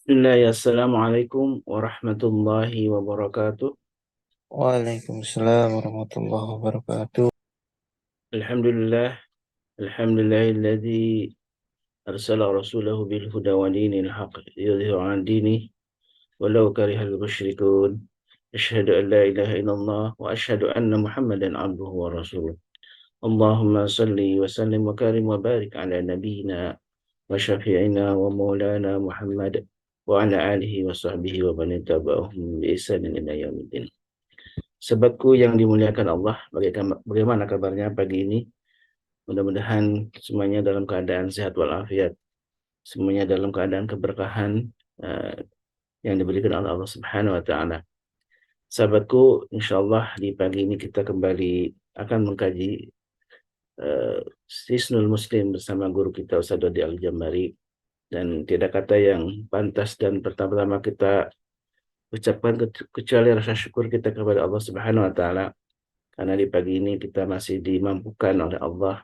Bismillah, Assalamualaikum warahmatullahi wabarakatuh. Waalaikumsalam warahmatullahi wabarakatuh. Alhamdulillah, alhamdulillahilladzi arsala rasulahu bil huda wa dinil haqq yudhiru an dini walau karihal musyrikun. Asyhadu an la ilaha illallah wa asyhadu anna Muhammadan abduhu wa rasuluh. Allahumma salli wa sallim wa karim wa barik ala nabiyyina wa syafi'ina wa maulana Muhammad wa ala alihi wa sahbihi wa man tabi'ahum bi ihsanin ila yaumiddin. Sahabatku yang dimuliakan Allah, bagaimana kabarnya pagi ini? Mudah-mudahan semuanya dalam keadaan sehat walafiat, semuanya dalam keadaan keberkahan eh, yang diberikan oleh Allah Subhanahu wa taala. Sahabatku, insya Allah di pagi ini kita kembali akan mengkaji eh, Hisnul Muslim bersama guru kita Ustaz Dodi Al-Jambari, dan tidak kata yang pantas dan pertama-tama kita ucapkan kecuali rasa syukur kita kepada Allah Subhanahu wa taala karena di pagi ini kita masih dimampukan oleh Allah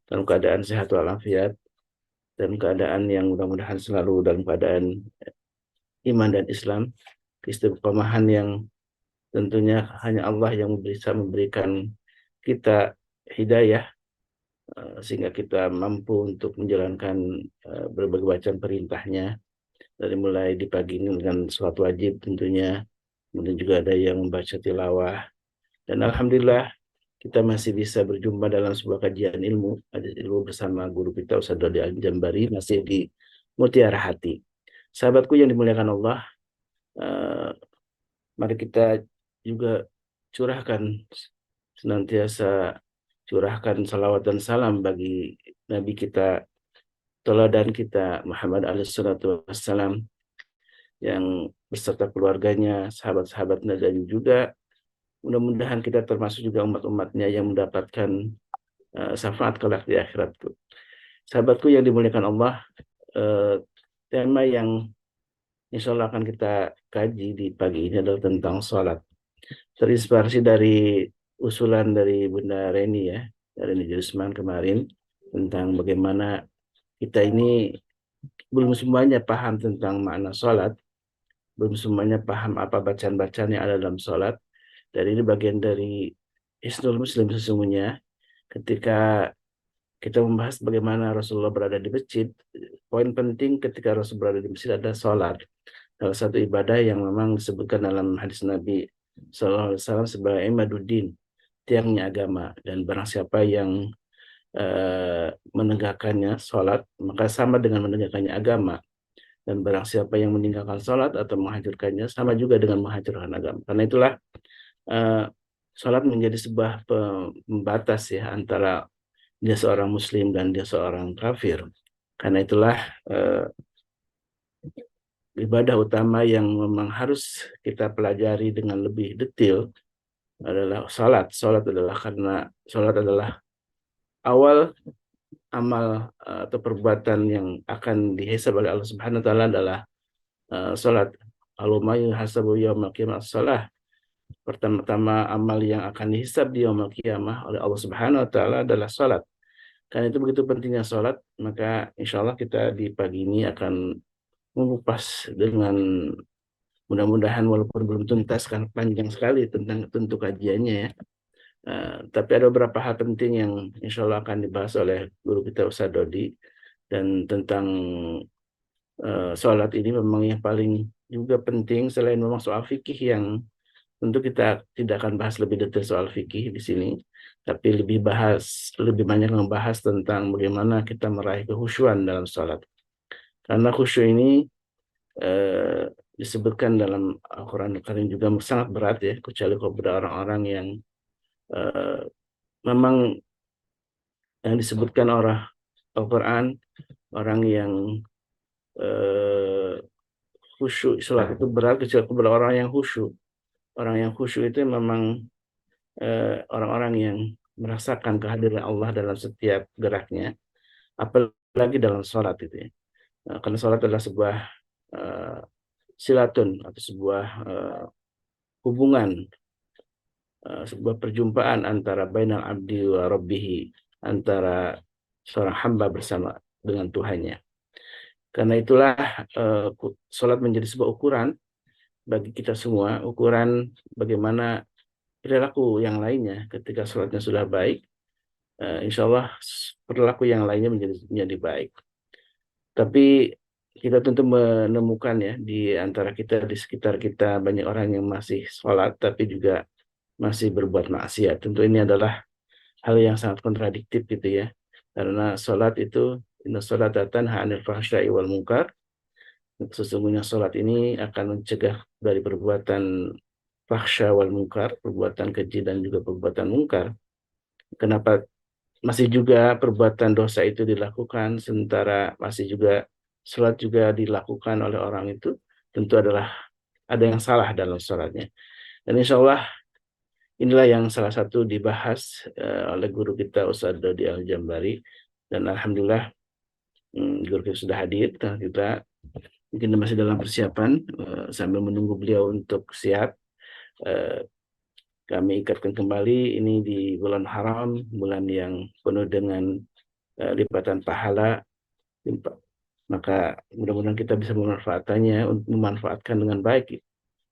dalam keadaan sehat walafiat dan keadaan yang mudah-mudahan selalu dalam keadaan iman dan Islam, keistiqomahan yang tentunya hanya Allah yang bisa memberikan kita hidayah sehingga kita mampu untuk menjalankan berbagai macam perintahnya dari mulai di pagi ini dengan sholat wajib tentunya, kemudian juga ada yang membaca tilawah, dan alhamdulillah kita masih bisa berjumpa dalam sebuah kajian ilmu, ilmu bersama guru kita Ustaz Dodi Al-Jambari, masih di Mutiara Hati. Sahabatku yang dimuliakan Allah, eh, mari kita juga curahkan, senantiasa curahkan salawat dan salam bagi Nabi kita, teladan kita Muhammad alaihissalatu wassalam, yang beserta keluarganya, sahabat-sahabatnya, dan juga mudah-mudahan kita termasuk juga umat-umatnya yang mendapatkan syafaat kelak di akhirat. Sahabatku yang dimuliakan Allah, eh, tema yang insya Allah akan kita kaji di pagi ini adalah tentang sholat. Terinspirasi dari usulan dari Bunda Reni ya, dari Nijusman kemarin, tentang bagaimana kita ini belum semuanya paham tentang makna sholat, belum semuanya paham apa bacaan-bacaan yang ada dalam sholat. Dan ini bagian dari Hisnul Muslim sesungguhnya. Ketika kita membahas bagaimana Rasulullah berada di masjid, poin penting ketika Rasul berada di masjid adalah sholat. Salah satu ibadah yang memang disebutkan dalam hadis Nabi Sallallahu Alaihi Wasallam sebagai imaduddin, tiangnya agama. Dan barang siapa yang menegakkannya sholat, maka sama dengan menegakkannya agama. Dan barang siapa yang meninggalkan sholat atau menghancurkannya, sama juga dengan menghancurkan agama. Karena itulah eh, sholat menjadi sebuah pembatas ya antara dia seorang muslim dan dia seorang kafir. Karena itulah eh, ibadah utama yang memang harus kita pelajari dengan lebih detail adalah salat. Salat adalah karena salat adalah awal amal atau perbuatan yang akan dihisab oleh Allah Subhanahu wa taala adalah salat. Alumma yuhasabu yaumil qiyamah shalah. Pertama-tama amal yang akan dihisab di yaumil qiyamah oleh Allah Subhanahu wa taala adalah salat. Karena itu begitu pentingnya salat, maka insya Allah kita di pagi ini akan mengupas dengan mudah-mudahan, walaupun belum tuntas kan panjang sekali tentang tentu kajiannya ya. Tapi ada beberapa hal penting yang insya Allah akan dibahas oleh guru kita Ustaz Dodi, dan tentang sholat ini memang yang paling juga penting selain memang soal fikih yang tentu kita tidak akan bahas lebih detail soal fikih di sini, tapi lebih banyak membahas tentang bagaimana kita meraih kehusyuan dalam sholat. Karena khusyuk ini eh, disebutkan dalam Al-Quran Al-Karim juga sangat berat ya, kecuali kepada orang-orang yang eh, memang yang disebutkan orang Al-Quran, orang yang eh, khusyuk, sholat itu berat kecuali kepada orang yang khusyuk. Orang yang khusyuk itu memang orang-orang yang merasakan kehadiran Allah dalam setiap geraknya, apalagi dalam sholat itu ya. Karena sholat adalah sebuah eh, silatun atau sebuah hubungan, sebuah perjumpaan antara bainal abdi wa rabbihi, antara seorang hamba bersama dengan Tuhannya. Karena itulah sholat menjadi sebuah ukuran bagi kita semua, ukuran bagaimana perilaku yang lainnya ketika sholatnya sudah baik. Insya Allah perilaku yang lainnya menjadi baik. Tapi kita tentu menemukan ya di antara kita, di sekitar kita banyak orang yang masih sholat tapi juga masih berbuat maksiat. Tentu ini adalah hal yang sangat kontradiktif gitu ya. Karena sholat itu inna sholata tanha 'anil fahsya'i wal munkar. Sesungguhnya sholat ini akan mencegah dari perbuatan fahsya wal munkar, perbuatan keji dan juga perbuatan munkar. Kenapa masih juga perbuatan dosa itu dilakukan, sementara masih juga sholat juga dilakukan oleh orang itu, tentu adalah ada yang salah dalam sholatnya. Dan insya Allah inilah yang salah satu dibahas oleh guru kita Ustaz Dodi Al-Jambari. Dan Alhamdulillah guru kita sudah hadir, dan kita mungkin masih dalam persiapan sambil menunggu beliau untuk siap. eh, Kami ikatkan kembali ini di bulan haram, bulan yang penuh dengan lipatan pahala. Maka mudah-mudahan kita bisa memanfaatkannya untuk memanfaatkan dengan baik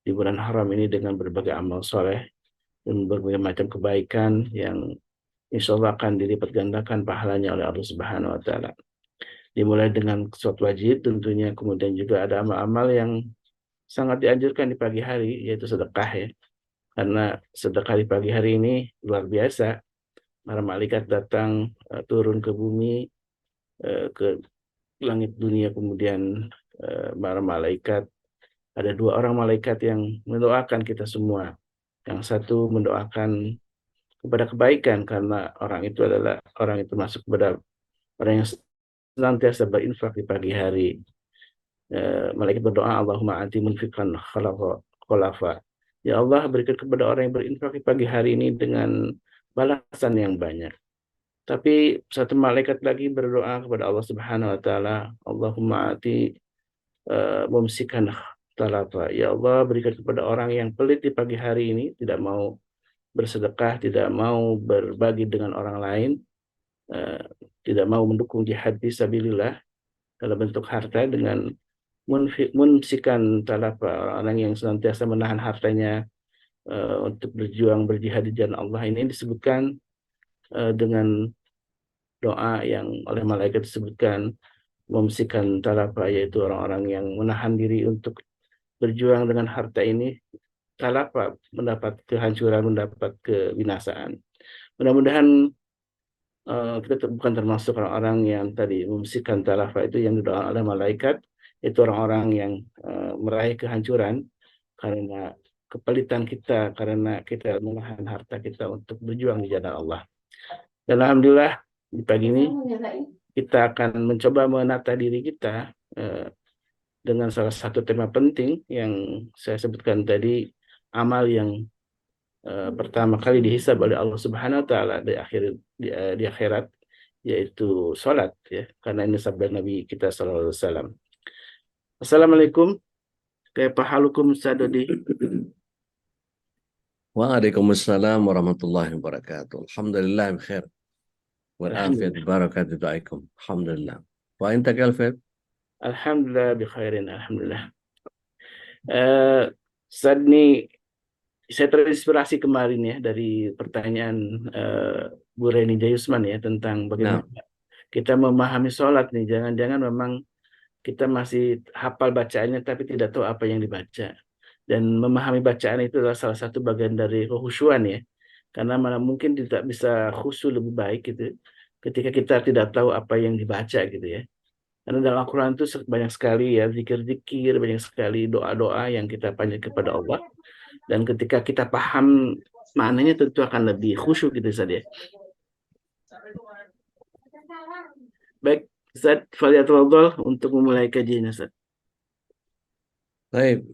di bulan haram ini dengan berbagai amal soleh dan berbagai macam kebaikan yang insya Allah akan dilipat gandakan pahalanya oleh Allah Subhanahu Wa Taala. Dimulai dengan sholat wajib tentunya, kemudian juga ada amal-amal yang sangat dianjurkan di pagi hari, yaitu sedekah ya. Karena sedekah di pagi hari ini luar biasa. Para malaikat datang turun ke bumi, ke langit dunia, kemudian para malaikat, ada dua orang malaikat yang mendoakan kita semua. Yang satu mendoakan kepada kebaikan karena orang itu adalah orang itu masuk kepada orang yang senantiasa berinfak di pagi hari. Malaikat berdoa, Allahumma ati munfiqan khalafa. Ya Allah, berikan kepada orang yang berinfak di pagi hari ini dengan balasan yang banyak. Tapi satu malaikat lagi berdoa kepada Allah Subhanahu Wa Taala, Allahumma ati mumsikan talafa. Ya Allah, berikan kepada orang yang pelit di pagi hari ini, tidak mau bersedekah, tidak mau berbagi dengan orang lain, eh, tidak mau mendukung jihad fisabilillah dalam bentuk harta dengan mumsikan talafa, orang yang senantiasa menahan hartanya untuk berjuang berjihad di jalan Allah. Ini disebutkan dengan doa yang oleh malaikat disebutkan memsikan talafa, yaitu orang-orang yang menahan diri untuk berjuang dengan harta ini, talafa, mendapat kehancuran, mendapat kebinasaan. Mudah-mudahan kita bukan termasuk orang-orang yang tadi memsikan talafa itu yang didoakan oleh malaikat, itu orang-orang yang meraih kehancuran karena kepelitan kita, karena kita menahan harta kita untuk berjuang di jalan Allah. Dan Alhamdulillah di pagi ini kita akan mencoba menata diri kita dengan salah satu tema penting yang saya sebutkan tadi, amal yang pertama kali dihisab oleh Allah Subhanahu Wa Taala di akhirat, yaitu sholat ya, karena ini sabda Nabi kita Sallallahu Alaihi Wasallam. Assalamualaikum, kaifa halukum sadodi? Waalaikumsalam warahmatullahi wabarakatuh. Alhamdulillah bikhair. Wal-afiyat barakatuh da'aikum. Alhamdulillah. Wa anta kaifa? Alhamdulillah bi khairin, alhamdulillah. Saat ini saya terinspirasi kemarin ya dari pertanyaan Bu Reni Jayusman ya tentang bagaimana kita memahami sholat nih. Jangan-jangan memang kita masih hafal bacaannya tapi tidak tahu apa yang dibaca. Dan memahami bacaan itu adalah salah satu bagian dari kehusuan ya. Karena mana mungkin tidak bisa khusyuk lebih baik gitu ketika kita tidak tahu apa yang dibaca gitu ya. Karena dalam Al-Quran itu banyak sekali ya zikir-zikir, banyak sekali doa-doa yang kita panjatkan kepada Allah. Dan ketika kita paham maknanya tentu akan lebih khusyuk gitu saja. Baik, Ustaz, Fadhil untuk memulai kajian Ustaz. Baik.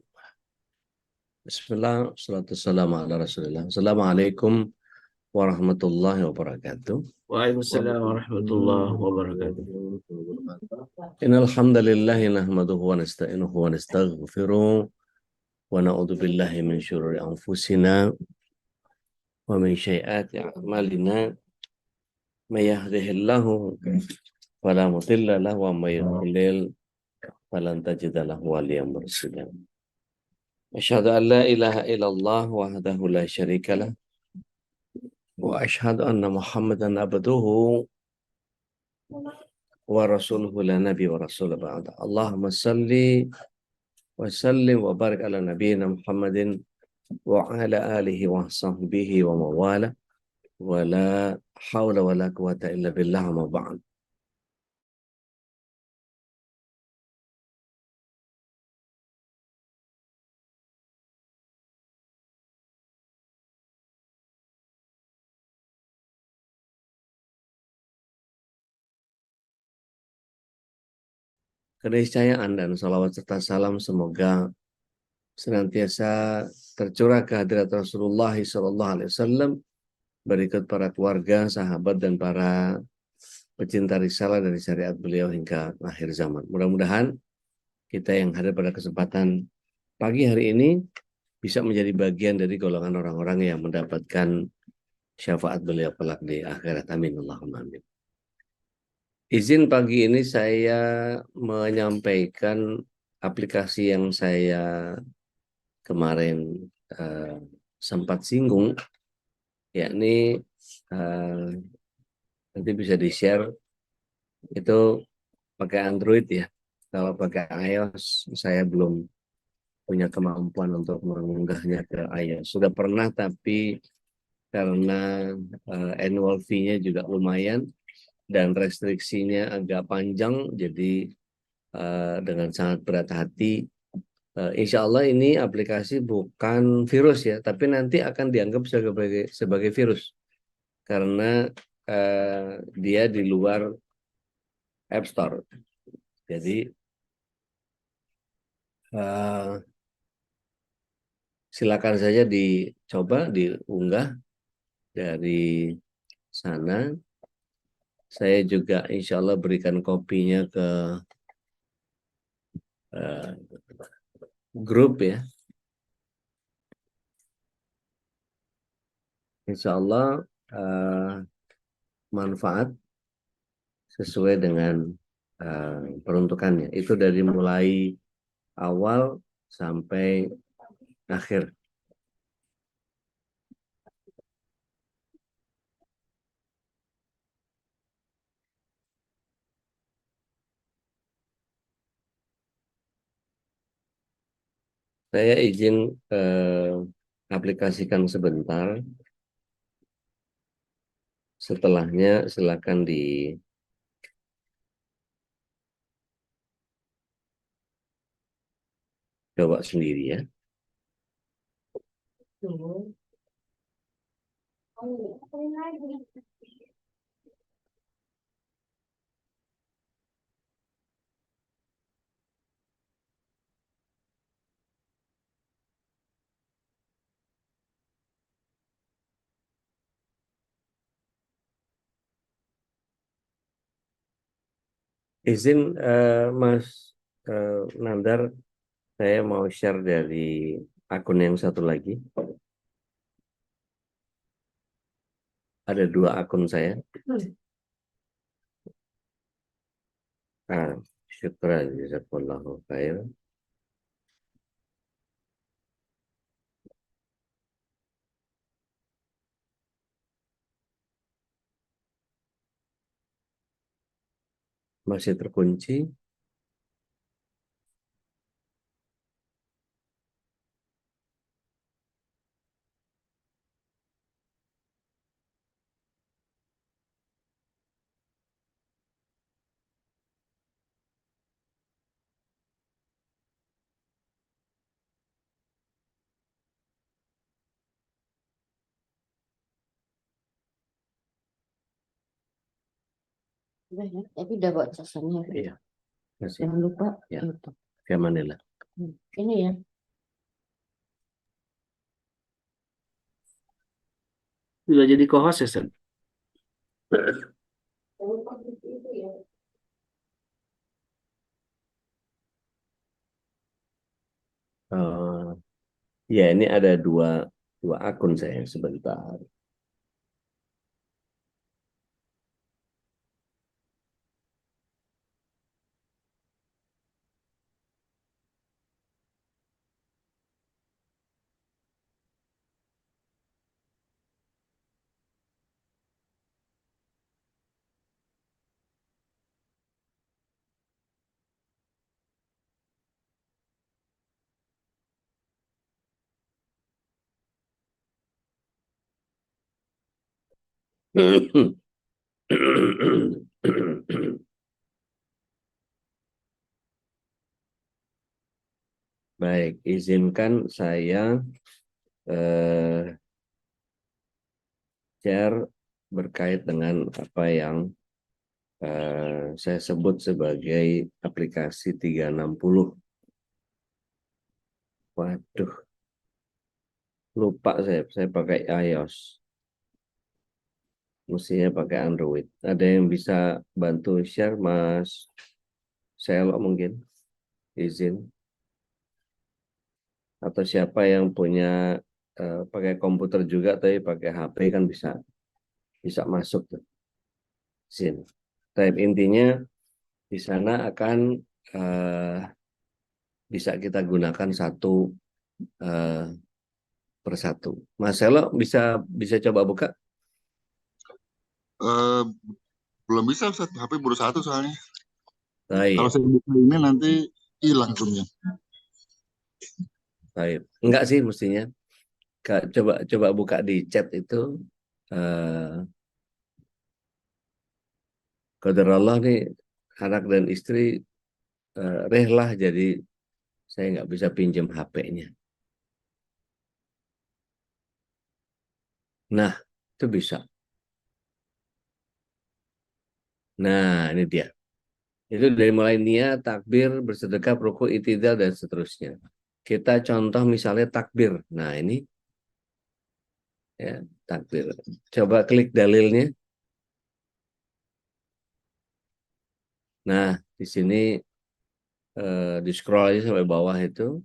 Bismillah, salatu wassalamu ala rasulillah. Assalamualaikum warahmatullahi wabarakatuh. Waalaikumsalam warahmatullahi wabarakatuh. Innal hamdalillahi nahmaduhu wa nasta'inuhu wa nastaghfiruh wa na'udzu billahi min syururi anfusina wa min sayyiati a'malina. May yahdihillahu fala mudilla lahu wa may yudlil falan tajida lahu waliyan mursyida. Asyhadu an la ilaha illallah wahdahu la syarikalah wa asyhadu anna Muhammadan abduhu wa rasuluhu la nabi wa rasul ba'da. Allahumma salli wa sallim wa barik ala nabiyyina Muhammadin wa ala alihi wa sahbihi wa mawala wa la hawla wa la quwata illa billah ma ba'd. Keniscayaan dan salawat serta salam semoga senantiasa tercurah ke hadirat Rasulullah SAW, berikut para keluarga, sahabat, dan para pecinta risalah dari syariat beliau hingga akhir zaman. Mudah-mudahan kita yang hadir pada kesempatan pagi hari ini bisa menjadi bagian dari golongan orang-orang yang mendapatkan syafaat beliau kelak di akhirat. Amin. Allahumma amin. Izin pagi ini saya menyampaikan aplikasi yang saya kemarin sempat singgung, yakni nanti bisa di-share itu pakai Android ya. Kalau pakai iOS saya belum punya kemampuan untuk mengunggahnya ke iOS. Sudah pernah tapi karena annual fee-nya juga lumayan dan restriksinya agak panjang, jadi dengan sangat berat hati. Insya Allah ini aplikasi bukan virus ya, tapi nanti akan dianggap sebagai virus karena dia di luar App Store. Jadi silakan saja dicoba, diunggah dari sana. Saya juga insya Allah berikan kopinya ke grup ya. Insya Allah manfaat sesuai dengan peruntukannya. Itu dari mulai awal sampai akhir. Saya izin aplikasikan sebentar. Setelahnya silakan dicoba sendiri ya. Izin Mas Nandar, saya mau share dari akun yang satu lagi. Ada 2 akun saya. Syukran, jazakallahu khair. Masih terkunci. Udah ya, tapi udah bawa casannya. Iya, masih. Jangan lupa Ya. itu. Via Manila. Ini ya. Sudah jadi co-host ya, Sen? Ya, ini ada dua akun saya sebentar. Baik, izinkan saya share berkait dengan apa yang saya sebut sebagai aplikasi 360. Waduh, lupa saya pakai iOS. Mestinya pakai Android. Ada yang bisa bantu share, Mas Selo mungkin? Izin. Atau siapa yang punya pakai komputer juga tapi pakai HP kan bisa masuk tuh. Izin. Tapi intinya di sana akan bisa kita gunakan satu persatu. Mas Selo bisa coba buka? Eh, belum bisa Ustaz, HP baru satu soalnya. Kalau Baik, saya buka ini nanti hilang zoomnya. baik. Enggak sih mestinya. Coba buka di chat itu. Qadarullah nih anak dan istri rehlah jadi saya nggak bisa pinjam HP-nya. Nah, itu bisa. Nah, ini dia. Itu dari mulai niat, takbir, bersedekah, rukuk, itidal, dan seterusnya. Kita contoh misalnya takbir. Nah, ini ya takbir. Coba klik dalilnya. Nah, di sini di scroll aja sampai bawah itu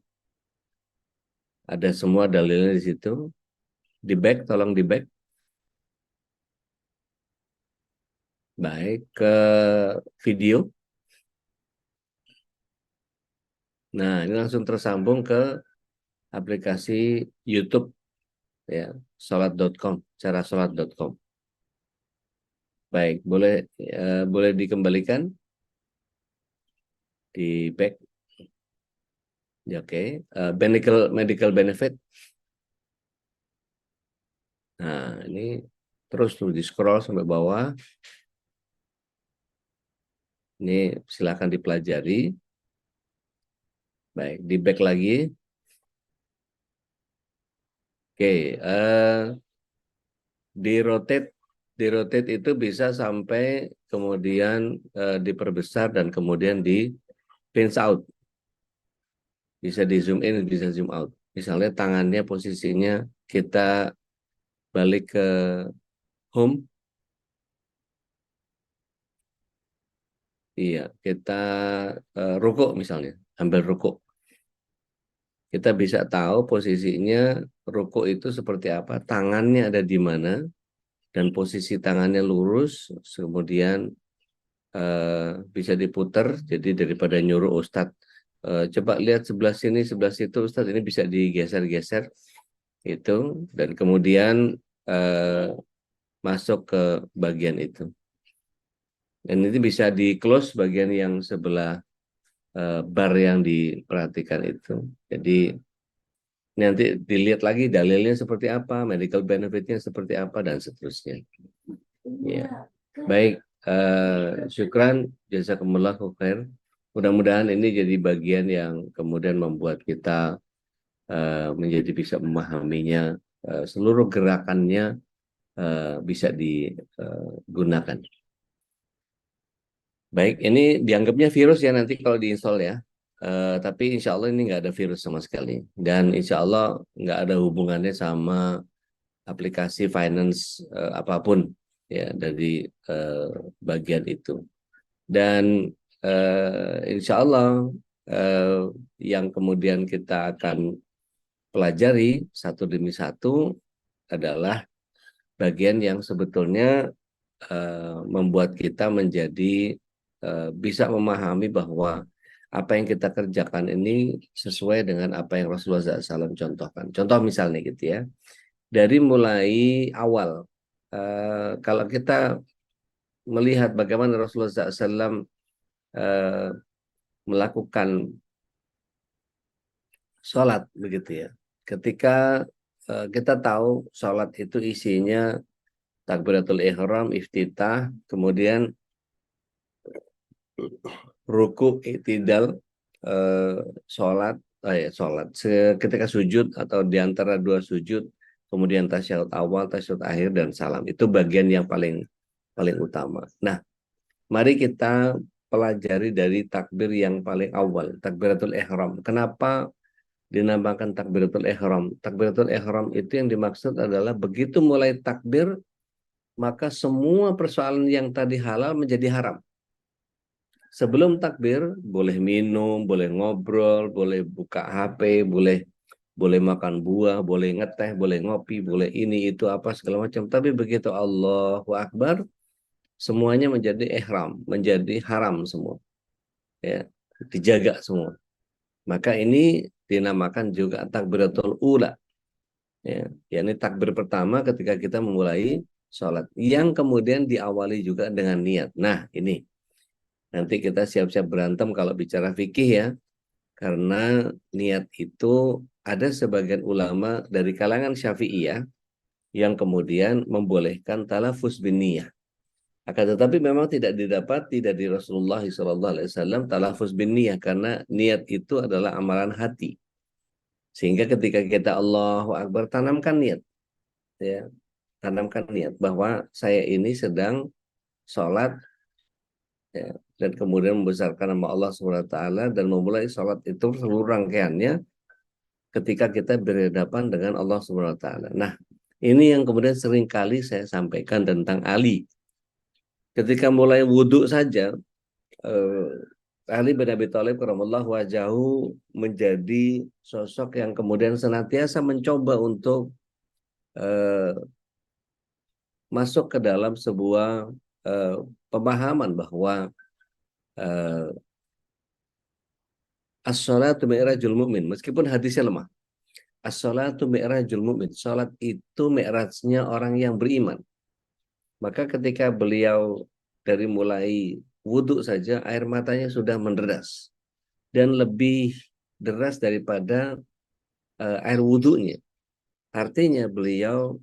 ada semua dalilnya di situ. Di back, tolong di back. Baik, ke video. Nah, ini langsung tersambung ke aplikasi YouTube ya, salat.com, cara salat.com. Baik, boleh dikembalikan di back. Ya, oke. Medical benefit. Nah, ini terus tuh di scroll sampai bawah. Ini silakan dipelajari. Baik, di back lagi. Oke, di rotate itu bisa sampai kemudian diperbesar dan kemudian di pinch out. Bisa di zoom in, bisa zoom out. Misalnya tangannya posisinya kita balik ke home. Iya, kita rukuk misalnya, ambil rukuk. Kita bisa tahu posisinya rukuk itu seperti apa, tangannya ada di mana, dan posisi tangannya lurus, kemudian bisa diputar. Jadi daripada nyuruh Ustadz, coba lihat sebelah sini, sebelah situ, Ustadz, ini bisa digeser-geser itu, dan kemudian masuk ke bagian itu. Dan itu bisa di close bagian yang sebelah bar yang diperhatikan itu. Jadi nanti dilihat lagi dalilnya seperti apa, medical benefitnya seperti apa, dan seterusnya. Ya, baik. Syukran, jazakumullahu khair. Mudah-mudahan ini jadi bagian yang kemudian membuat kita menjadi bisa memahaminya, seluruh gerakannya bisa digunakan. Baik, ini dianggapnya virus ya nanti kalau diinstal ya. Tapi insya Allah ini nggak ada virus sama sekali. Dan insya Allah nggak ada hubungannya sama aplikasi finance apapun ya dari bagian itu. Dan insya Allah yang kemudian kita akan pelajari satu demi satu adalah bagian yang sebetulnya membuat kita menjadi bisa memahami bahwa apa yang kita kerjakan ini sesuai dengan apa yang Rasulullah SAW contohkan. Contoh misalnya gitu ya, dari mulai awal, kalau kita melihat bagaimana Rasulullah SAW melakukan sholat begitu ya, ketika kita tahu sholat itu isinya takbiratul ihram, iftitah, kemudian ruku, i'tidal, sholat, ketika sujud atau di antara dua sujud, kemudian tasyahud awal, tasyahud akhir, dan salam. Itu bagian yang paling utama. Nah, mari kita pelajari dari takbir yang paling awal, takbiratul ihram. Kenapa dinamakan takbiratul ihram? Takbiratul ihram itu yang dimaksud adalah begitu mulai takbir, maka semua persoalan yang tadi halal menjadi haram. Sebelum takbir, boleh minum, boleh ngobrol, boleh buka HP, boleh makan buah, boleh ngeteh, boleh ngopi, boleh ini, itu, apa, segala macam. Tapi begitu Allahu Akbar, semuanya menjadi ihram, menjadi haram semua. Ya, dijaga semua. Maka ini dinamakan juga takbiratul ula. Ya, yakni takbir pertama ketika kita memulai sholat. Yang kemudian diawali juga dengan niat. Nah, ini. Nanti kita siap-siap berantem kalau bicara fikih ya. Karena niat itu ada sebagian ulama dari kalangan Syafi'iyah yang kemudian membolehkan talafuz bin niyah. Akan tetapi memang tidak didapati dari Rasulullah SAW talafuz bin niyah, karena niat itu adalah amalan hati. Sehingga ketika kita Allahu Akbar, tanamkan niat. Ya, tanamkan niat bahwa saya ini sedang sholat, ya, dan kemudian membesarkan nama Allah SWT dan memulai sholat itu seluruh rangkaiannya ketika kita berhadapan dengan Allah SWT. Nah, ini yang kemudian sering kali saya sampaikan tentang Ali. Ketika mulai wudhu saja, Ali bin Abi Thalib karamallahu wajahu menjadi sosok yang kemudian senantiasa mencoba untuk masuk ke dalam sebuah pemahaman bahwa as-sholatu mi'rajul mu'min, meskipun hadisnya lemah. As-sholatu mi'rajul mu'min, sholat itu mi'rajnya orang yang beriman. Maka ketika beliau dari mulai wudhu saja, air matanya sudah menderas. Dan lebih deras daripada air wudhunya. Artinya beliau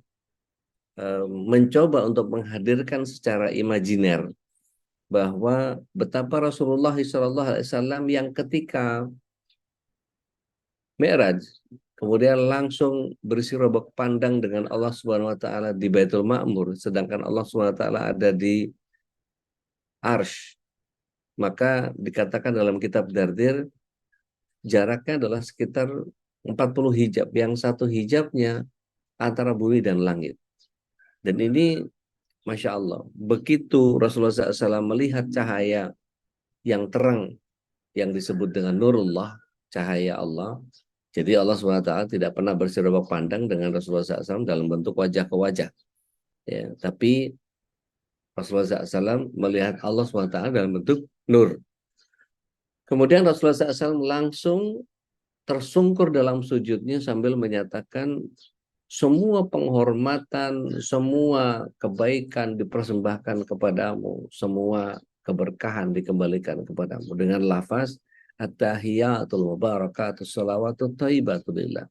mencoba untuk menghadirkan secara imajiner bahwa betapa Rasulullah SAW yang ketika Mi'raj kemudian langsung bersirobak pandang dengan Allah Subhanahu wa taala di Baitul Ma'mur, sedangkan Allah Subhanahu wa taala ada di Arsy. Maka dikatakan dalam kitab Dardir jaraknya adalah sekitar 40 hijab, yang satu hijabnya antara bumi dan langit. Dan ini Masya Allah, begitu Rasulullah SAW melihat cahaya yang terang yang disebut dengan Nurullah, cahaya Allah. Jadi Allah SWT tidak pernah bersirobak pandang dengan Rasulullah SAW dalam bentuk wajah ke wajah. Ya, tapi Rasulullah SAW melihat Allah SWT dalam bentuk nur. Kemudian Rasulullah SAW langsung tersungkur dalam sujudnya sambil menyatakan, semua penghormatan, semua kebaikan dipersembahkan kepadamu, semua keberkahan dikembalikan kepadamu, dengan lafaz at-tahiyatul mubarakatus shalawatut thayyibatu lillah.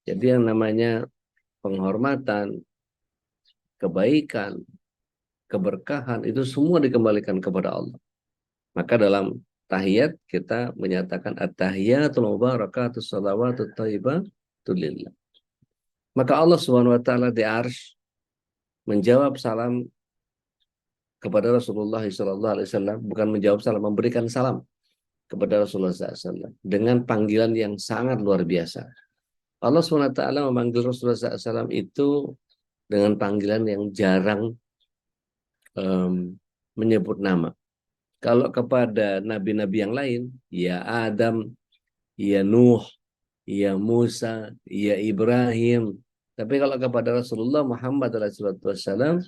Jadi yang namanya penghormatan, kebaikan, keberkahan itu semua dikembalikan kepada Allah. Maka dalam tahiyat kita menyatakan at-tahiyatul mubarakatus shalawatut thayyibatu lillah. Maka Allah Subhanahu wa taala di Arsy menjawab salam kepada Rasulullah SAW, bukan menjawab salam, memberikan salam kepada Rasulullah SAW dengan panggilan yang sangat luar biasa. Allah SWT memanggil Rasulullah SAW itu dengan panggilan yang jarang menyebut nama. Kalau kepada nabi-nabi yang lain, ya Adam, ya Nuh, ya Musa, ya Ibrahim. Tapi kalau kepada Rasulullah Muhammad SAW,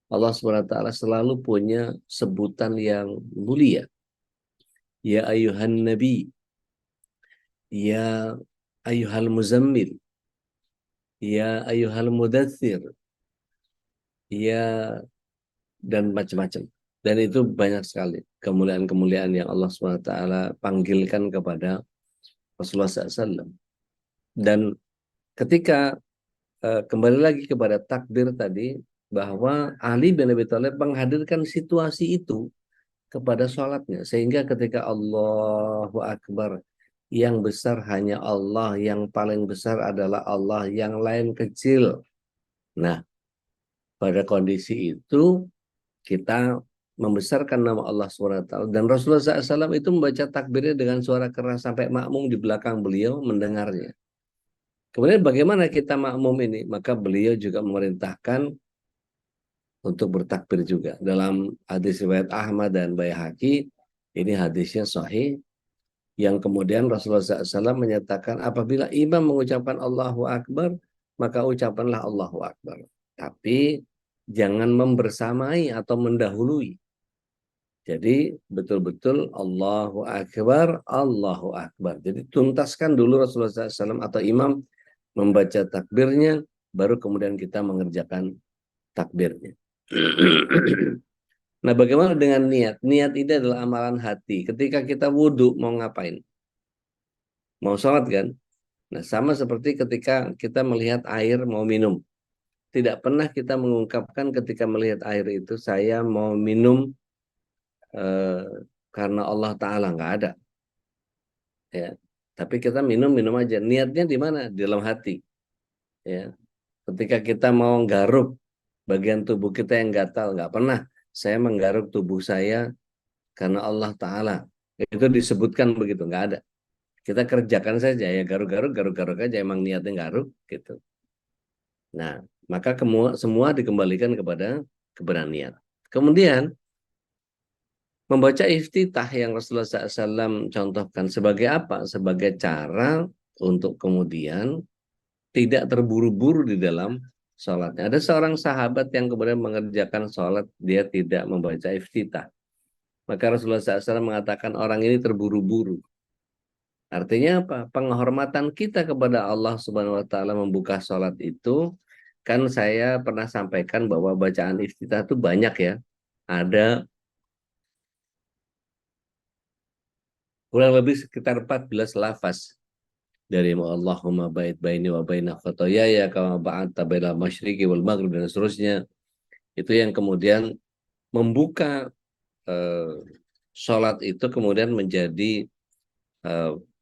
Allah SWT selalu punya sebutan yang mulia. Ya ayuhan nabi, ya ayuhal muzammil, ya ayuhal mudaththir, ya, dan macam-macam. Dan itu banyak sekali kemuliaan-kemuliaan yang Allah SWT panggilkan kepada Rasulullah SAW. Dan ketika kembali lagi kepada takbir tadi, bahwa Ali bin Abi Thalib menghadirkan situasi itu kepada sholatnya. Sehingga ketika Allahu Akbar, yang besar hanya Allah, yang paling besar adalah Allah, yang lain kecil. Nah, pada kondisi itu kita membesarkan nama Allah SWT. Dan Rasulullah SAW itu membaca takbirnya dengan suara keras sampai makmum di belakang beliau mendengarnya. Kemudian bagaimana kita makmum ini? Maka beliau juga memerintahkan untuk bertakbir juga. Dalam hadis riwayat Ahmad dan Baihaqi, ini hadisnya sahih, yang kemudian Rasulullah SAW menyatakan apabila imam mengucapkan Allahu Akbar, maka ucapkanlah Allahu Akbar. Tapi jangan membersamai atau mendahului. Jadi betul-betul Allahu Akbar, Allahu Akbar. Jadi tuntaskan dulu Rasulullah SAW atau imam membaca takbirnya, baru kemudian kita mengerjakan takbirnya. Nah, bagaimana dengan niat? Niat ini adalah amalan hati. Ketika kita wudhu, mau ngapain? Mau sholat kan? Nah, sama seperti ketika kita melihat air mau minum. Tidak pernah kita mengungkapkan ketika melihat air itu, saya mau minum karena Allah Ta'ala, nggak ada. Ya. Tapi kita minum aja. Niatnya di mana? Di dalam hati. Ya. Ketika kita mau nggaruk bagian tubuh kita yang gatal, nggak pernah saya menggaruk tubuh saya karena Allah Ta'ala. Itu disebutkan begitu, nggak ada. Kita kerjakan saja, ya garuk-garuk aja, emang niatnya garuk gitu. Nah, maka semua dikembalikan kepada niat. Kemudian membaca iftitah yang Rasulullah SAW contohkan sebagai apa? Sebagai cara untuk kemudian tidak terburu-buru di dalam sholatnya. Ada seorang sahabat yang kemudian mengerjakan sholat, dia tidak membaca iftitah. Maka Rasulullah SAW mengatakan orang ini terburu-buru. Artinya apa? Penghormatan kita kepada Allah Subhanahu wa Ta'ala membuka sholat itu, kan saya pernah sampaikan bahwa bacaan iftitah itu banyak ya. Ada kurang lebih sekitar 14 lafaz. Dari Allahumma ba'id baini wa baina khotoyaya kama ba'adta bainal masyriqi wal maghrib dan seterusnya. Itu yang kemudian membuka sholat itu kemudian menjadi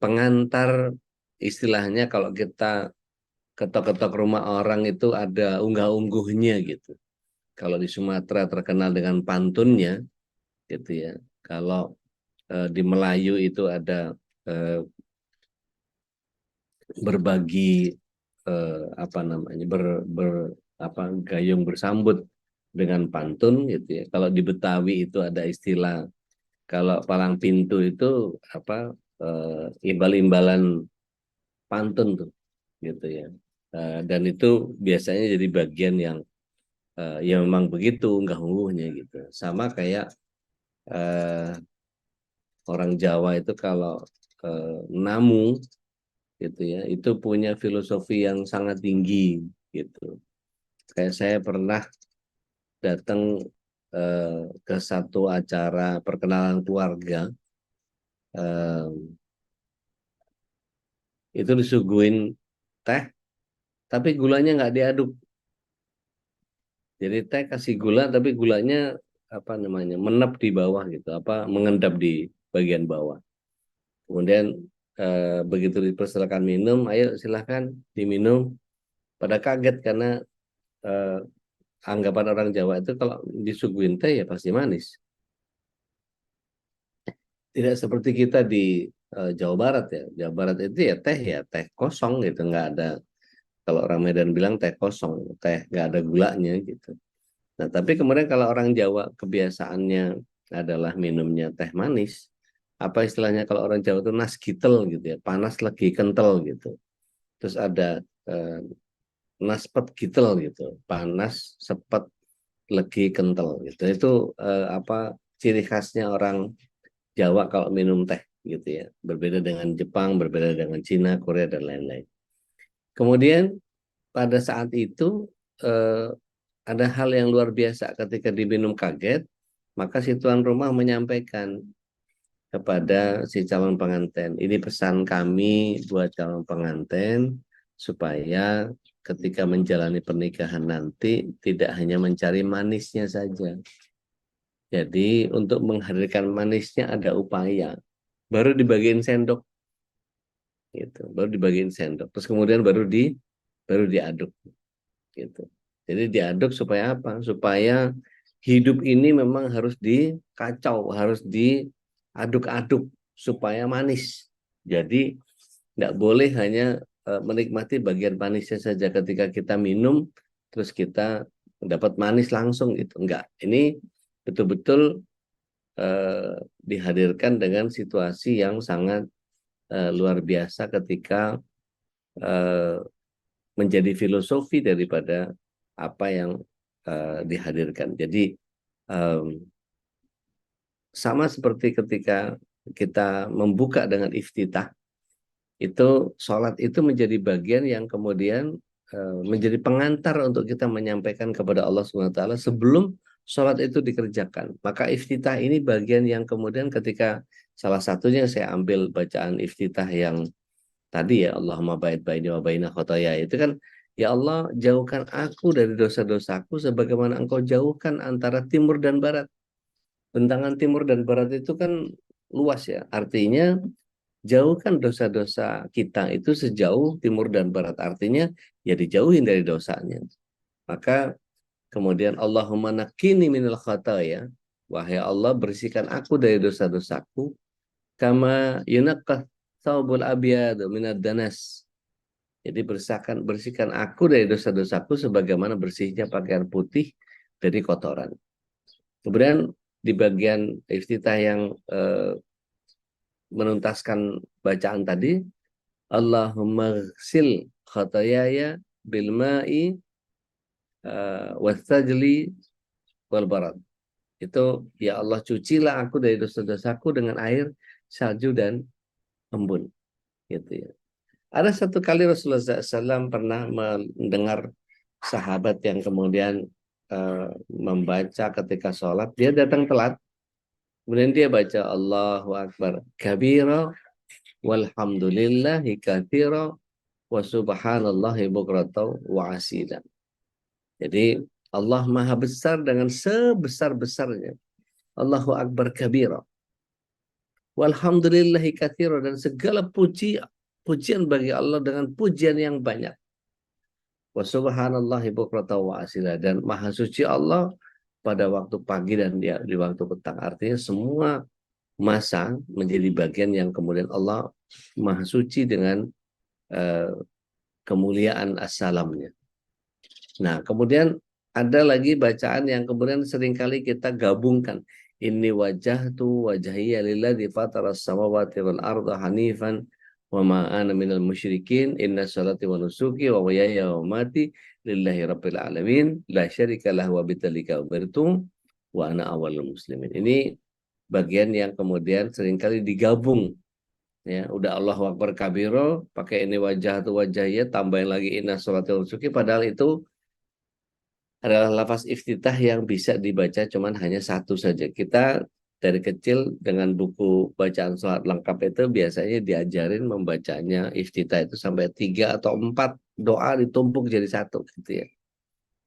pengantar, istilahnya kalau kita ketok-ketok rumah orang itu ada unggah-ungguhnya gitu. Kalau di Sumatera terkenal dengan pantunnya gitu ya. Kalau di Melayu itu ada berbagi apa namanya gayung bersambut dengan pantun gitu ya. Kalau di Betawi itu ada istilah, kalau palang pintu itu apa imbal-imbalan pantun tuh gitu ya. Dan itu biasanya jadi bagian yang ya memang begitu unggah-ungguhnya gitu. Sama kayak orang Jawa itu kalau namu gitu ya, itu punya filosofi yang sangat tinggi gitu. Kayak saya pernah datang ke satu acara perkenalan keluarga, itu disuguhin teh, tapi gulanya nggak diaduk. Jadi teh kasih gula, tapi gulanya apa namanya menep di bawah gitu, apa mengendap di bagian bawah. Kemudian begitu dipersilakan minum, ayo silahkan diminum. Pada kaget karena anggapan orang Jawa itu kalau disuguhin teh ya pasti manis. Tidak seperti kita di Jawa Barat ya. Jawa Barat itu ya teh kosong gitu, nggak ada. Kalau orang Medan bilang teh kosong, teh nggak ada gulanya gitu. Nah tapi kemudian kalau orang Jawa kebiasaannya adalah minumnya teh manis, apa istilahnya kalau orang Jawa itu nas gitel gitu ya, panas lagi kental gitu. Terus ada nas pet gitel gitu, panas sepet legi kental gitu. Itu apa ciri khasnya orang Jawa kalau minum teh gitu ya. Berbeda dengan Jepang, berbeda dengan Cina, Korea dan lain-lain. Kemudian pada saat itu ada hal yang luar biasa ketika diminum kaget, maka si tuan rumah menyampaikan kepada si calon pengantin, ini pesan kami buat calon pengantin supaya ketika menjalani pernikahan nanti tidak hanya mencari manisnya saja. Jadi untuk menghadirkan manisnya ada upaya. Baru dibagiin sendok, gitu. Baru dibagiin sendok. Terus kemudian baru diaduk, gitu. Jadi diaduk supaya apa? Supaya hidup ini memang harus dikacau, harus diaduk-aduk supaya manis. Jadi tidak boleh hanya menikmati bagian manisnya saja ketika kita minum, terus kita dapat manis langsung gitu. Enggak, ini betul-betul dihadirkan dengan situasi yang sangat luar biasa ketika menjadi filosofi daripada apa yang dihadirkan. Jadi sama seperti ketika kita membuka dengan iftitah, itu sholat itu menjadi bagian yang kemudian menjadi pengantar untuk kita menyampaikan kepada Allah SWT sebelum sholat itu dikerjakan. Maka iftitah ini bagian yang kemudian ketika salah satunya saya ambil bacaan iftitah yang tadi ya, Allahumma ba'id baini wa baina khotoya, itu kan, ya Allah jauhkan aku dari dosa-dosaku sebagaimana engkau jauhkan antara timur dan barat. Bentangan timur dan barat itu kan luas ya, artinya jauhkan dosa-dosa kita itu sejauh timur dan barat, artinya ya dijauhin dari dosanya. Maka kemudian Allahumma naqqini minal khataya, wahai Allah bersihkan aku dari dosa-dosaku, kama yunaqqas thawbul abyad minad danas. Jadi bersihkan aku dari dosa-dosaku sebagaimana bersihnya pakaian putih dari kotoran. Kemudian di bagian iftitah yang menuntaskan bacaan tadi, Allahumma ghsil khatayaya bil ma'i wastajli wal barad. Itu ya Allah cucilah aku dari dosa-dosaku dengan air, salju dan embun. Gitu ya. Ada satu kali Rasulullah SAW pernah mendengar sahabat yang kemudian membaca ketika sholat, dia datang telat. Kemudian dia baca Allahu Akbar kabira walhamdulillahi katsira wa subhanallahi bukratan wa asila. Jadi Allah Maha Besar dengan sebesar-besarnya. Allahu Akbar kabira. Walhamdulillahi katsira, dan segala pujian bagi Allah dengan pujian yang banyak. Wa subhanallahi bukratan wa asila, dan Maha Suci Allah pada waktu pagi dan di waktu petang. Artinya semua masa menjadi bagian yang kemudian Allah Maha Suci dengan kemuliaan as-salamnya. Nah, kemudian ada lagi bacaan yang kemudian seringkali kita gabungkan. Inni wajahtu wajhiya lilladzi fataras samawati wal arda hanifan wa ma ana minal musyrikin inna sholati wa nusuki wa mahyaya wa mamati lillahi rabbil alamin la syarika lahu wa bidzalika umirtu wa ana awwalul muslimin. Ini bagian yang kemudian seringkali digabung. Ya, udah Allahu Akbar kabiro, pakai ini wajahtu wajhiya, tambahin lagi inna sholati wa nusuki, padahal itu adalah lafaz iftitah yang bisa dibaca cuman hanya satu saja. Kita dari kecil dengan buku bacaan sholat lengkap itu biasanya diajarin membacanya iftitah itu sampai 3 atau 4 doa ditumpuk jadi satu gitu ya.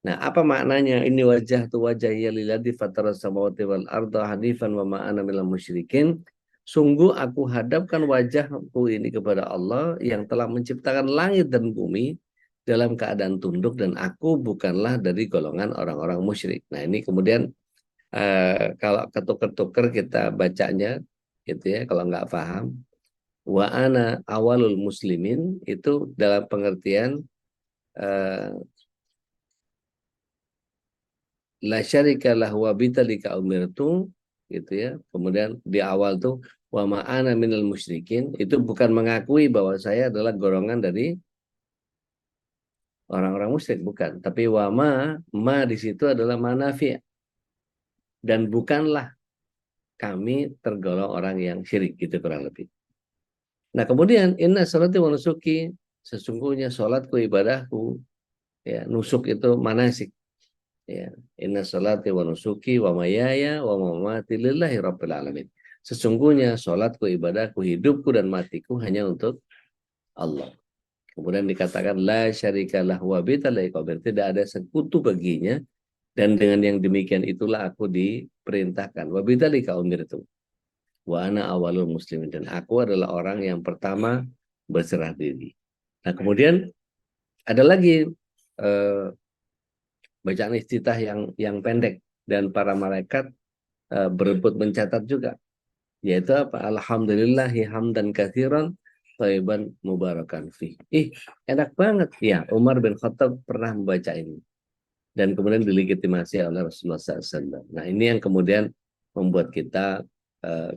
Nah, apa maknanya? Ini wajah tu wajahnya lilladzi fataras samawati wal arda hanifan wa ma ana minal musyrikin. Sungguh aku hadapkan wajahku ini kepada Allah yang telah menciptakan langit dan bumi dalam keadaan tunduk, dan aku bukanlah dari golongan orang-orang musyrik. Nah, ini kemudian kalau ketuker-tuker kita bacanya gitu ya, kalau nggak paham, wa ana awalul muslimin itu dalam pengertian la syarika lahu wa bidzalika umirtu gitu ya. Kemudian di awal tuh wa ma ana minal musyrikin, itu bukan mengakui bahwa saya adalah golongan dari orang-orang musyrik, bukan, tapi wama di situ adalah manafi, dan bukanlah kami tergolong orang yang syirik, gitu kurang lebih. Nah, kemudian inna sholati wa nusuki, sesungguhnya sholatku ibadahku, ya, nusuk itu manasik, ya, inna sholati wa nusuki wa mayaya wa mamati lillahi rabbil alamin, sesungguhnya sholatku ibadahku hidupku dan matiku hanya untuk Allah. Kemudian dikatakan la syarikalah wa bitalai qabir, tidak ada sekutu baginya, dan dengan yang demikian itulah aku diperintahkan. Wa bidzalika umirtu wa ana awalul muslimin, dan aku adalah orang yang pertama berserah diri. Nah, kemudian ada lagi bacaan iftitah yang pendek, dan para malaikat berebut mencatat juga, yaitu apa? Alhamdulillahi hamdan katsiran thayyiban mubarakan fi. Enak banget. Ya, Umar bin Khattab pernah membaca ini. Dan kemudian dilegitimasi oleh Rasulullah SAW. Nah, ini yang kemudian membuat kita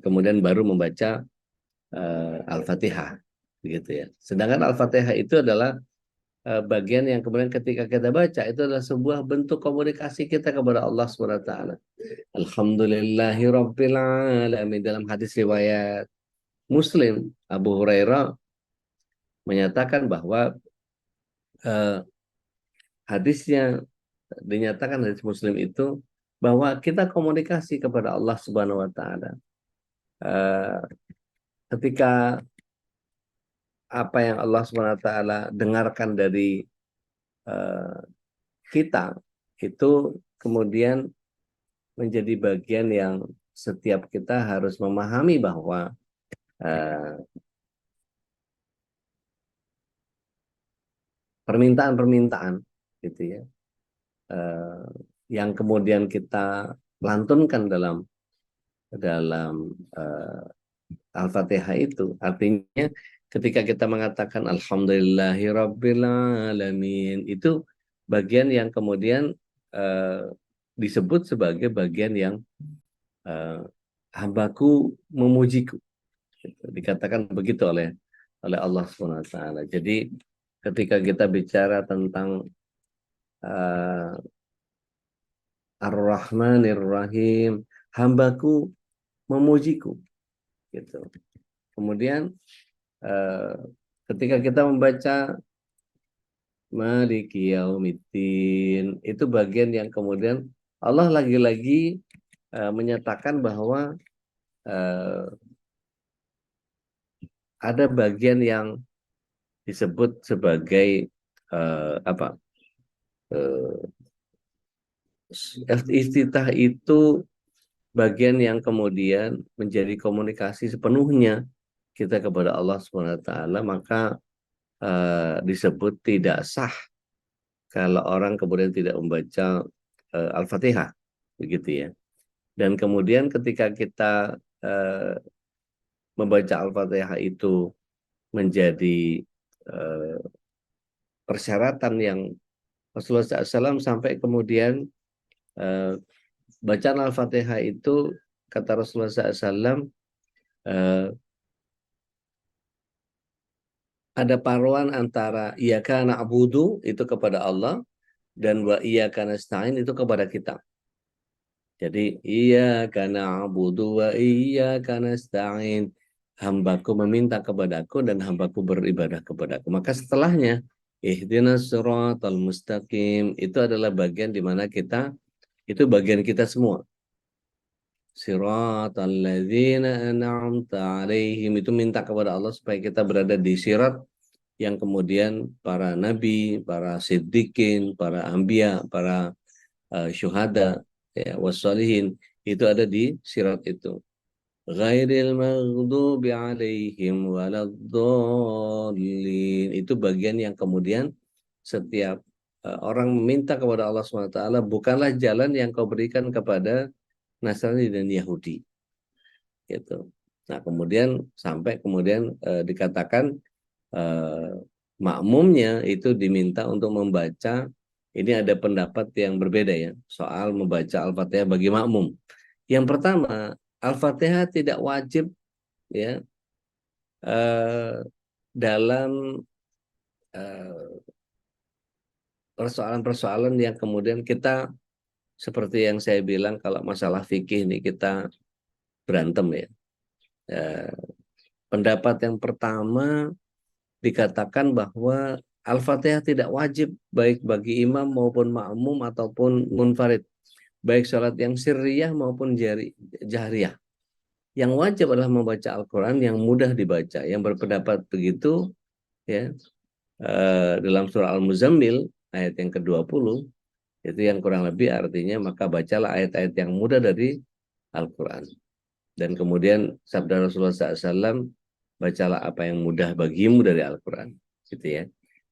kemudian baru membaca Al-Fatihah. Begitu ya. Sedangkan Al-Fatihah itu adalah bagian yang kemudian ketika kita baca itu adalah sebuah bentuk komunikasi kita kepada Allah SWT. Alhamdulillahi Rabbil Alamin. Dalam hadis riwayat Muslim, Abu Hurairah menyatakan bahwa hadisnya dinyatakan hadis Muslim itu bahwa kita komunikasi kepada Allah Subhanahu wa taala. Ketika apa yang Allah Subhanahu wa taala dengarkan dari kita itu kemudian menjadi bagian yang setiap kita harus memahami bahwa permintaan-permintaan gitu ya, yang kemudian kita lantunkan dalam Al-Fatihah itu, artinya ketika kita mengatakan Alhamdulillahirabbil alamin, itu bagian yang kemudian disebut sebagai bagian yang hambaku memujiku, dikatakan begitu oleh Allah Subhanahu wa taala. Jadi ketika kita bicara tentang Ar-Rahmanir Rahim, hambaku memujiku, gitu. Kemudian ketika kita membaca Maliki Yaumiddin, itu bagian yang kemudian Allah lagi-lagi menyatakan bahwa ada bagian yang disebut sebagai iftitah itu bagian yang kemudian menjadi komunikasi sepenuhnya kita kepada Allah SWT, maka disebut tidak sah kalau orang kemudian tidak membaca Al-Fatihah, begitu ya. Dan kemudian ketika kita membaca Al-Fatihah itu menjadi persyaratan yang Rasulullah SAW sampai kemudian bacaan Al-Fatihah itu, kata Rasulullah SAW, ada paruan antara iyyaka na'budu itu kepada Allah dan wa iyyaka nasta'in itu kepada kita. Jadi iyyaka na'budu wa iyyaka nasta'in, hambaku meminta kepadaku dan hambaku beribadah kepadaku. Maka setelahnya ihdinas siratal mustaqim, itu adalah bagian di mana kita, itu bagian kita semua. Siratal ladzina an'amta 'alaihim, itu minta kepada Allah supaya kita berada di sirat yang kemudian para nabi, para siddiqin, para anbiya, para syuhada, ya, wassalihin, itu ada di sirat itu. Ghairil maghdubi 'alaihim waladdallin, itu bagian yang kemudian setiap orang meminta kepada Allah SWT, bukanlah jalan yang kau berikan kepada Nasrani dan Yahudi, gitu. Nah, kemudian sampai kemudian dikatakan makmumnya itu diminta untuk membaca. Ini ada pendapat yang berbeda ya soal membaca Al-Fatihah bagi makmum. Yang pertama, Al-Fatihah tidak wajib ya dalam persoalan-persoalan yang kemudian kita, seperti yang saya bilang, kalau masalah fikih ini kita berantem ya. Pendapat yang pertama dikatakan bahwa Al-Fatihah tidak wajib baik bagi imam maupun makmum ataupun munfarid, baik sholat yang sirriyah maupun jahriyah. Yang wajib adalah membaca Al-Quran yang mudah dibaca. Yang berpendapat begitu ya dalam surah Al-Muzammil ayat yang ke-20, itu yang kurang lebih artinya maka bacalah ayat-ayat yang mudah dari Al-Quran. Dan kemudian sabda Rasulullah SAW, bacalah apa yang mudah bagimu dari Al-Quran. Gitu ya.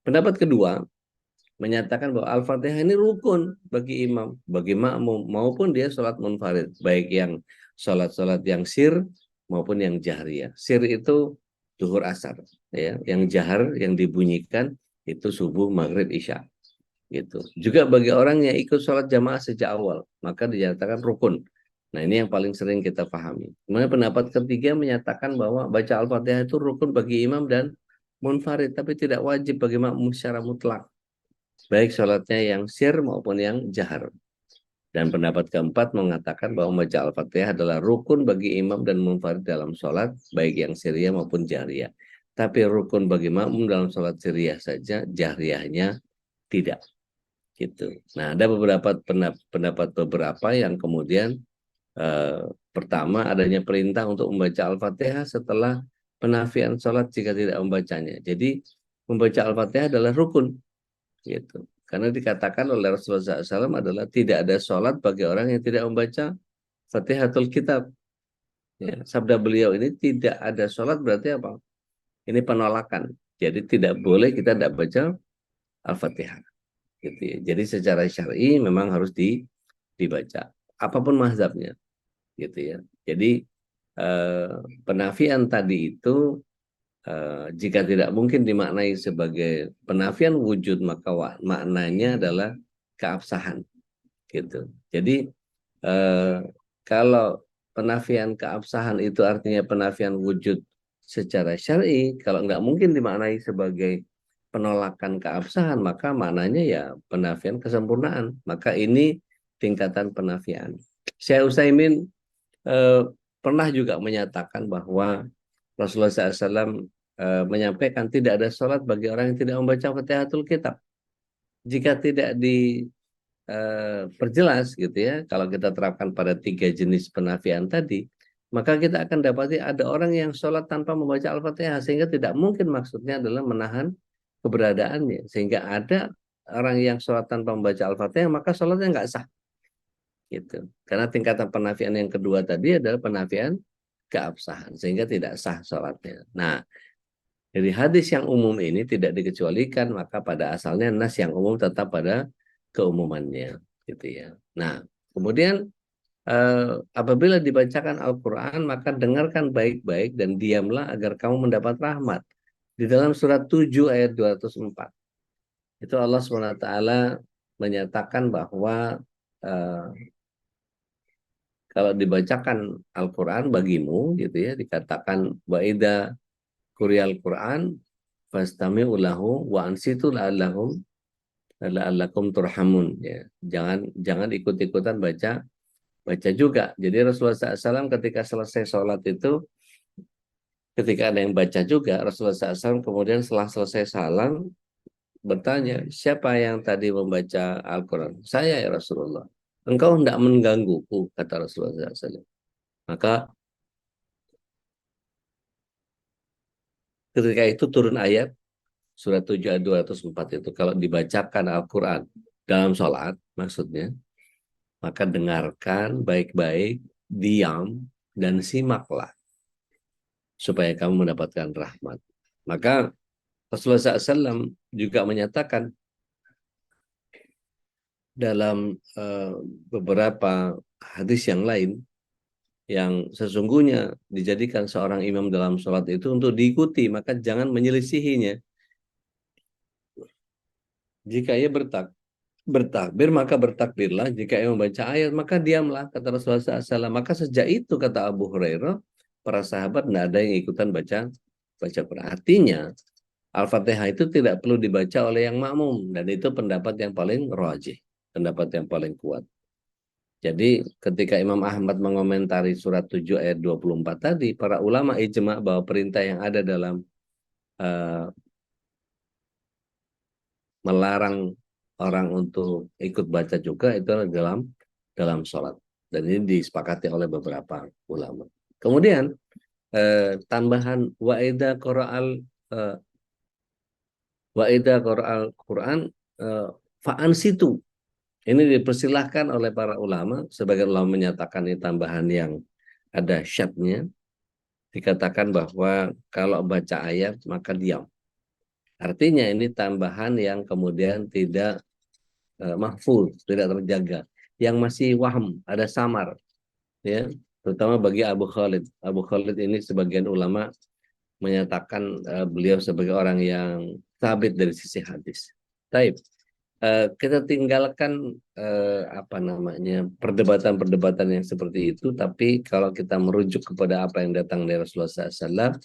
Pendapat kedua, menyatakan bahwa Al-Fatihah ini rukun bagi imam, bagi makmum, maupun dia sholat munfarid. Baik yang sholat-sholat yang sir maupun yang jahriyah. Sir itu zuhur asar. Ya. Yang jahar, yang dibunyikan, itu subuh, maghrib, isya. Gitu. Juga bagi orang yang ikut sholat jamaah sejak awal, maka dinyatakan rukun. Nah, ini yang paling sering kita pahami. Kemudian pendapat ketiga menyatakan bahwa baca Al-Fatihah itu rukun bagi imam dan munfarid, tapi tidak wajib bagi makmum secara mutlak. Baik sholatnya yang sir maupun yang jahar. Dan pendapat keempat mengatakan bahwa baca Al-Fatihah adalah rukun bagi imam dan munfarid dalam sholat, baik yang siriyah maupun jahriyah. Tapi rukun bagi makmum dalam sholat siriyah saja, jahriyahnya tidak. Gitu. Nah, ada beberapa pendapat beberapa yang kemudian pertama adanya perintah untuk membaca Al-Fatihah setelah penafian sholat jika tidak membacanya. Jadi membaca Al-Fatihah adalah rukun, gitu. Karena dikatakan oleh Rasulullah SAW adalah tidak ada sholat bagi orang yang tidak membaca Fatihatul Kitab. Ya, sabda beliau ini tidak ada sholat berarti apa? Ini penolakan. Jadi tidak boleh kita tidak baca Al-Fatihah. Gitu ya. Jadi secara syar'i memang harus dibaca apapun mazhabnya, gitu ya. Jadi penafian tadi itu jika tidak mungkin dimaknai sebagai penafian wujud, maka maknanya adalah keabsahan, gitu. Jadi kalau penafian keabsahan itu artinya penafian wujud secara syar'i, kalau nggak mungkin dimaknai sebagai penolakan keabsahan, maka maknanya ya penafian kesempurnaan. Maka ini tingkatan penafian. Syekh Utsaimin pernah juga menyatakan bahwa Rasulullah SAW menyampaikan tidak ada sholat bagi orang yang tidak membaca Fatihatul Kitab. Jika tidak diperjelas gitu ya, kalau kita terapkan pada 3 jenis penafian tadi, maka kita akan dapati ada orang yang sholat tanpa membaca Al-Fatihah, sehingga tidak mungkin maksudnya adalah menahan keberadaannya. Sehingga ada orang yang sholat tanpa membaca Al-Fatihah, maka sholatnya nggak sah. Gitu. Karena tingkatan penafian yang kedua tadi adalah penafian keabsahan, sehingga tidak sah sholatnya. Nah, dari hadis yang umum ini tidak dikecualikan, maka pada asalnya nas yang umum tetap pada keumumannya. Gitu ya. Nah, kemudian apabila dibacakan Al-Quran, maka dengarkan baik-baik dan diamlah agar kamu mendapat rahmat. Di dalam surat 7 ayat 204. Itu Allah SWT menyatakan bahwa kalau dibacakan Al-Quran bagimu, gitu ya, dikatakan wa'idha Qur'al Quran fastami'u lahu wa ansitu la'allakum turhamun, ya. Jangan ikut-ikutan baca juga. Jadi Rasulullah SAW ketika selesai sholat itu, ketika ada yang baca juga, Rasulullah SAW kemudian setelah selesai salam bertanya, siapa yang tadi membaca Al-Quran? Saya ya Rasulullah. Engkau hendak menggangguku, kata Rasulullah SAW. Maka ketika itu turun ayat surat 7 ayat 204 itu, kalau dibacakan Al-Quran dalam sholat maksudnya, maka dengarkan baik-baik, diam, dan simaklah supaya kamu mendapatkan rahmat. Maka Rasulullah SAW juga menyatakan dalam beberapa hadis yang lain, yang sesungguhnya dijadikan seorang imam dalam sholat itu untuk diikuti, maka jangan menyelisihinya. Jika ia bertakbir, maka bertakbirlah. Jika ia membaca ayat, maka diamlah, kata Rasulullah SAW. Maka sejak itu, kata Abu Hurairah, para sahabat tidak ada yang ikutan baca Quran. Artinya, Al-Fatihah itu tidak perlu dibaca oleh yang makmum, dan itu pendapat yang paling rajih, pendapat yang paling kuat. Jadi ketika Imam Ahmad mengomentari surat 7 ayat 24 tadi, para ulama ijma bahwa perintah yang ada dalam melarang orang untuk ikut baca juga itu dalam sholat. Dan ini disepakati oleh beberapa ulama. Kemudian tambahan wa'idha qara'al Wa idza qara'al Quran fa'ansitu. Ini dipersilahkan oleh para ulama, sebagai ulama menyatakan ini tambahan yang ada syadnya, dikatakan bahwa kalau baca ayat maka diam. Artinya ini tambahan yang kemudian tidak mahfuz, tidak terjaga, yang masih waham, ada samar, ya, terutama bagi Abu Khalid. Abu Khalid ini sebagian ulama menyatakan beliau sebagai orang yang sabit dari sisi hadis. Taib. Kita tinggalkan apa namanya perdebatan-perdebatan yang seperti itu, tapi kalau kita merujuk kepada apa yang datang dari Rasulullah SAW,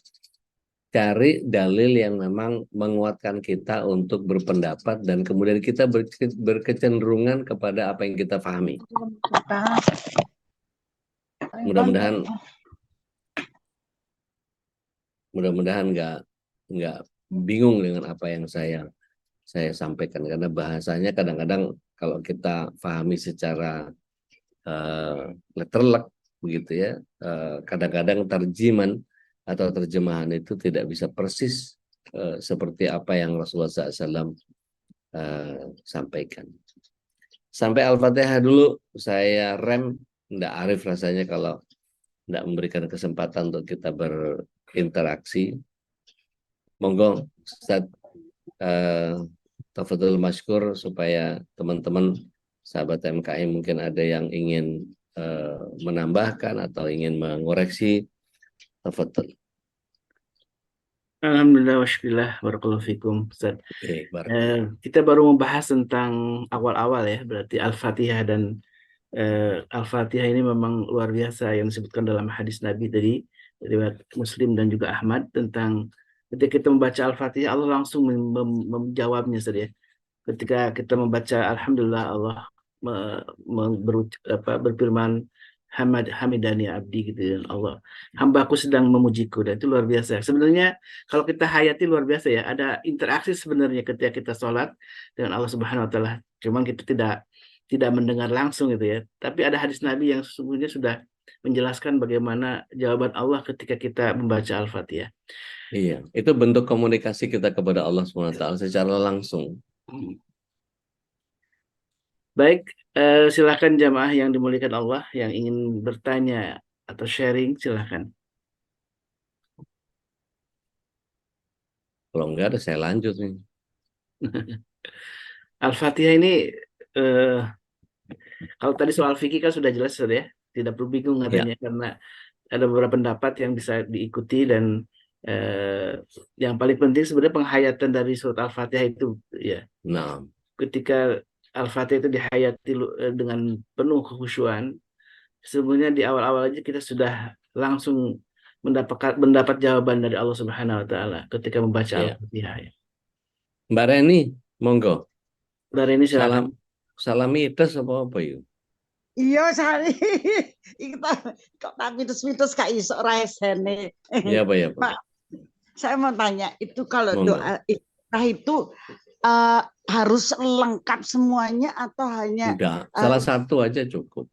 cari dalil yang memang menguatkan kita untuk berpendapat dan kemudian kita berkecenderungan kepada apa yang kita pahami. Mudah-mudahan nggak bingung dengan apa yang saya sampaikan, karena bahasanya kadang-kadang kalau kita pahami secara letterlek begitu ya, kadang-kadang terjemahan atau terjemahan itu tidak bisa persis seperti apa yang Rasulullah SAW sampaikan. Sampai Al-Fatihah dulu saya rem, nggak arif rasanya kalau nggak memberikan kesempatan untuk kita berinteraksi. Monggo Ustaz tafadhol masykur, supaya teman-teman sahabat MKI mungkin ada yang ingin menambahkan atau ingin mengoreksi. Tafadhol. Alhamdulillah wasyukurillah barakallahu fikum Ustaz. Oke, Kita baru membahas tentang awal-awal ya, berarti Al-Fatihah, dan Al-Fatihah ini memang luar biasa yang disebutkan dalam hadis Nabi tadi, riwayat Muslim dan juga Ahmad, tentang ketika kita membaca Al-Fatihah Allah langsung menjawabnya saja. Ketika kita membaca Alhamdulillah, Allah berfirman Hamidani abdi gitu, dan Allah, hambaku sedang memujiku, dan itu luar biasa. Sebenarnya kalau kita hayati luar biasa ya, ada interaksi sebenarnya ketika kita sholat dengan Allah Subhanahu Wa Taala. Cuman kita tidak mendengar langsung gitu ya. Tapi ada hadis Nabi yang sesungguhnya sudah menjelaskan bagaimana jawaban Allah ketika kita membaca Al-Fatihah. Iya, itu bentuk komunikasi kita kepada Allah SWT secara langsung. Baik, silakan jamaah yang dimuliakan Allah yang ingin bertanya atau sharing, silakan. Kalau enggak ada saya lanjut nih. Al-Fatihah ini kalau tadi soal fikih kan sudah jelas sudah ya, tidak perlu bingung katanya, karena ada beberapa pendapat yang bisa diikuti, dan yang paling penting sebenarnya penghayatan dari surat Al-Fatihah itu ya. Nah, Ketika Al-Fatihah itu dihayati dengan penuh kekhusyuan, sebenarnya di awal-awal aja kita sudah langsung mendapat jawaban dari Allah Subhanahu Wa Taala ketika membaca Al-Fatihah. Ya. Mbak Reni, monggo. Mbak Reni silakan. Salam mitos apa yuk? Iya, sari. Kita kok tak mitos-mitos kak iso raisene. Iya, Pak. Pak, saya mau tanya, itu kalau Monggo. doa itu harus lengkap semuanya atau hanya Enggak, salah satu aja cukup.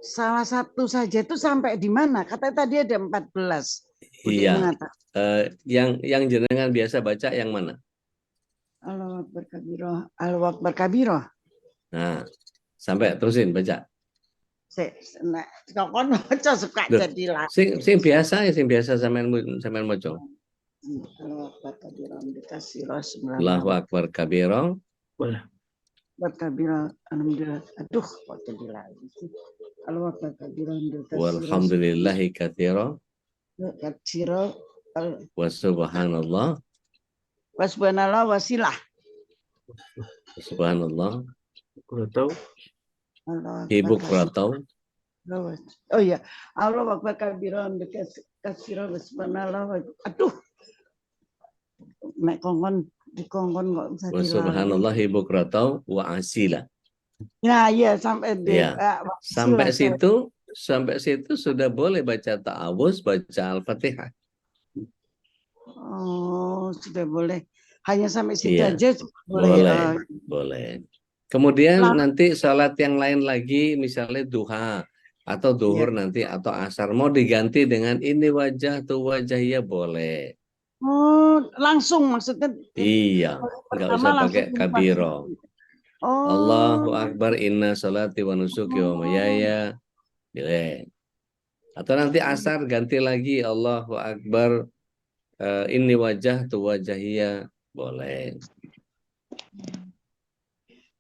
salah satu saja? Itu sampai di mana? Katanya tadi ada 14. Iya. Yang jenengan biasa baca yang mana? Allahu Akbar kabiroh, Allahu Akbar kabiroh. Nah, sampai terusin baca. Nek kon maca suka jadi lah. Sing biasa sampean maca. Allahu Akbar kabiroh dikasih Rasulullah. Allahu Akbar kabiroh. Berkabirah, alhamdulillah. Aduh, kok jadi lagi sih. Allahu Akbar kabiroh dikasih. Walhamdulillahi katsira. Katsira. Wa subhanallah. Wasbanallah wasilah. Subhanallah. Kuratau. Ibu kuratau. Oh iya, Allah Akbar kabiran kasira wasbanallah. Aduh. Nek kongkon dikongkon kok bisa Wa subhanallah ibu kuratau wa asila. Nah, iya sampai sampai situ sudah boleh baca ta'awuz, baca Al-Fatihah. Oh, sudah boleh. Hanya sampai situ aja boleh. Kemudian nanti salat yang lain lagi, misalnya duha atau duhur nanti atau asar mau diganti dengan ini wajah tuh wajah, ya boleh. Oh, langsung maksudnya Iya, nggak pertama usah langsung pakai kabiro. Allahu Oh, Akbar, inna salati wa nusuki wa mayaya. Boleh. Atau nanti asar ganti lagi Allahu Akbar, inni wajah tu wajahiyya. Boleh.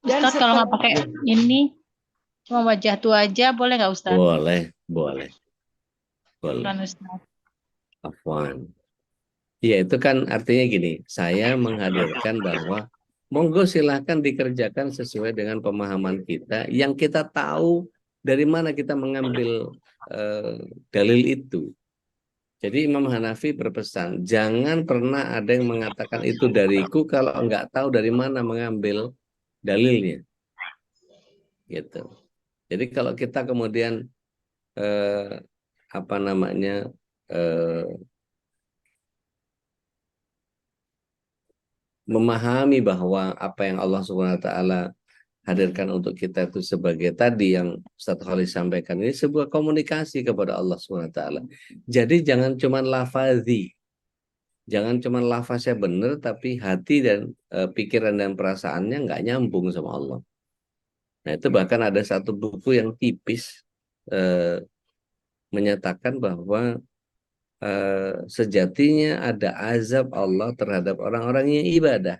dan Ustadz kalau nggak setelah pakai ini cuma wajah tu aja boleh nggak Ustadz? Boleh, boleh. Boleh. Bukan Ustadz. Afwan. Ya, itu kan artinya gini, saya menghadirkan bahwa monggo silahkan dikerjakan sesuai dengan pemahaman kita, yang kita tahu dari mana kita mengambil dalil itu. Jadi Imam Hanafi berpesan, jangan pernah ada yang mengatakan itu dariku kalau nggak tahu dari mana mengambil dalilnya. Gitu. Jadi kalau kita kemudian apa namanya memahami bahwa apa yang Allah Subhanahu wa taala hadirkan untuk kita itu sebagai tadi yang Ustaz Khalid sampaikan, ini sebuah komunikasi kepada Allah Subhanahu wa taala. Jadi jangan cuma lafazi. Jangan cuma lafaznya benar tapi hati dan pikiran dan perasaannya nggak nyambung sama Allah. Nah, itu bahkan ada satu buku yang tipis menyatakan bahwa sejatinya ada azab Allah terhadap orang-orang yang ibadah.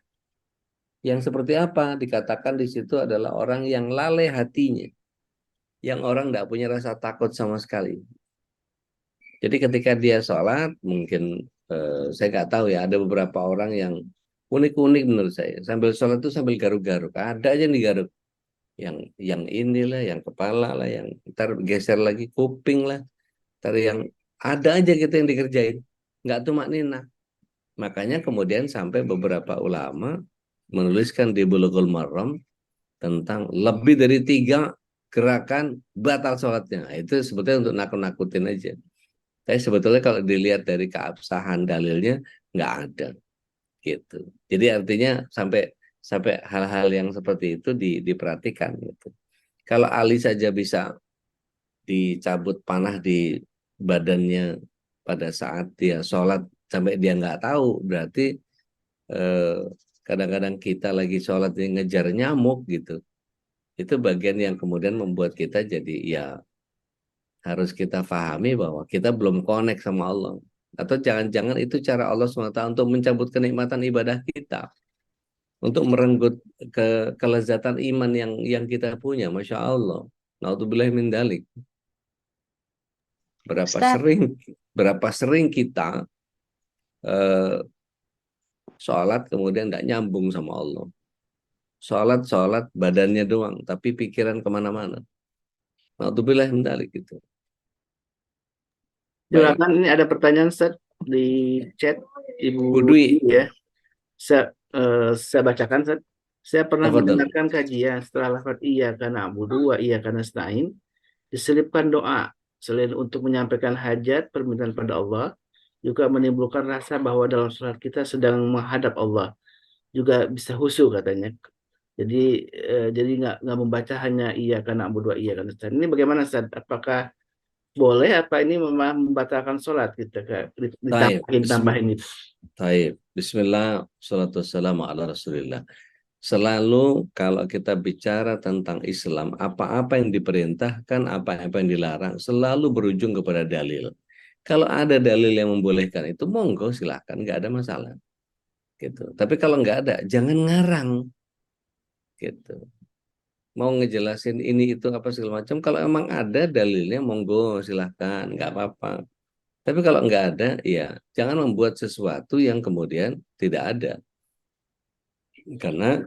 Yang seperti apa? Dikatakan di situ adalah orang yang lalai hatinya. Yang orang tidak punya rasa takut sama sekali. Jadi ketika dia sholat, mungkin saya nggak tahu ya, ada beberapa orang yang unik-unik menurut saya. Sambil sholat itu sambil garuk-garuk. Ada aja yang digaruk. Yang inilah, yang kepala lah, yang ntar geser lagi kuping lah. Ntar yang ada aja kita yang dikerjain. Nggak tumakninah. Makanya kemudian sampai beberapa ulama menuliskan di Bulughul Maram tentang lebih dari 3 gerakan batal sholatnya. Itu sebetulnya untuk nakut-nakutin aja. Tapi sebetulnya kalau dilihat dari keabsahan dalilnya nggak ada, gitu. Jadi artinya sampai hal-hal yang seperti itu diperhatikan, gitu. Kalau Ali saja bisa dicabut panah di badannya pada saat dia sholat sampai dia nggak tahu, berarti kadang-kadang kita lagi sholat yang ngejar nyamuk gitu. Itu bagian yang kemudian membuat kita jadi ya harus kita pahami bahwa kita belum connect sama Allah. Atau jangan-jangan itu cara Allah SWT untuk mencabut kenikmatan ibadah kita. Untuk merenggut kelezatan iman yang kita punya. Masya Allah. Naudzubillah min dalik. Ustaz. Berapa sering kita sholat kemudian tidak nyambung sama Allah. Sholat badannya doang, tapi pikiran kemana-mana. Naudzubillah min dalik gitu. Silakan, ini ada pertanyaan Ustaz di chat Ibu Dwi ya. Saya bacakan Ustaz. Saya pernah Tafadhol. mendengarkan kajian setelah lafaz iyyaka na'budu wa iyyaka nasta'in diselipkan doa selain untuk menyampaikan hajat permintaan pada Allah, juga menimbulkan rasa bahwa dalam sholat kita sedang menghadap Allah, juga bisa khusyuk katanya. Jadi nggak membaca hanya iyyaka na'budu wa iyyaka nasta'in. Ini bagaimana Ustaz? Apakah boleh apa ini memang membatalkan sholat kita ditambahin itu? Taib. Bismillah, salatu wassalamu ala rasulillah. Selalu kalau kita bicara tentang Islam, apa-apa yang diperintahkan, apa-apa yang dilarang, selalu berujung kepada dalil. Kalau ada dalil yang membolehkan itu, monggo silahkan, nggak ada masalah. Gitu. Tapi kalau nggak ada, jangan ngarang. Gitu. Mau ngejelasin ini itu apa segala macam, kalau emang ada dalilnya, monggo silahkan, nggak apa-apa. Tapi kalau nggak ada, ya jangan membuat sesuatu yang kemudian tidak ada. Karena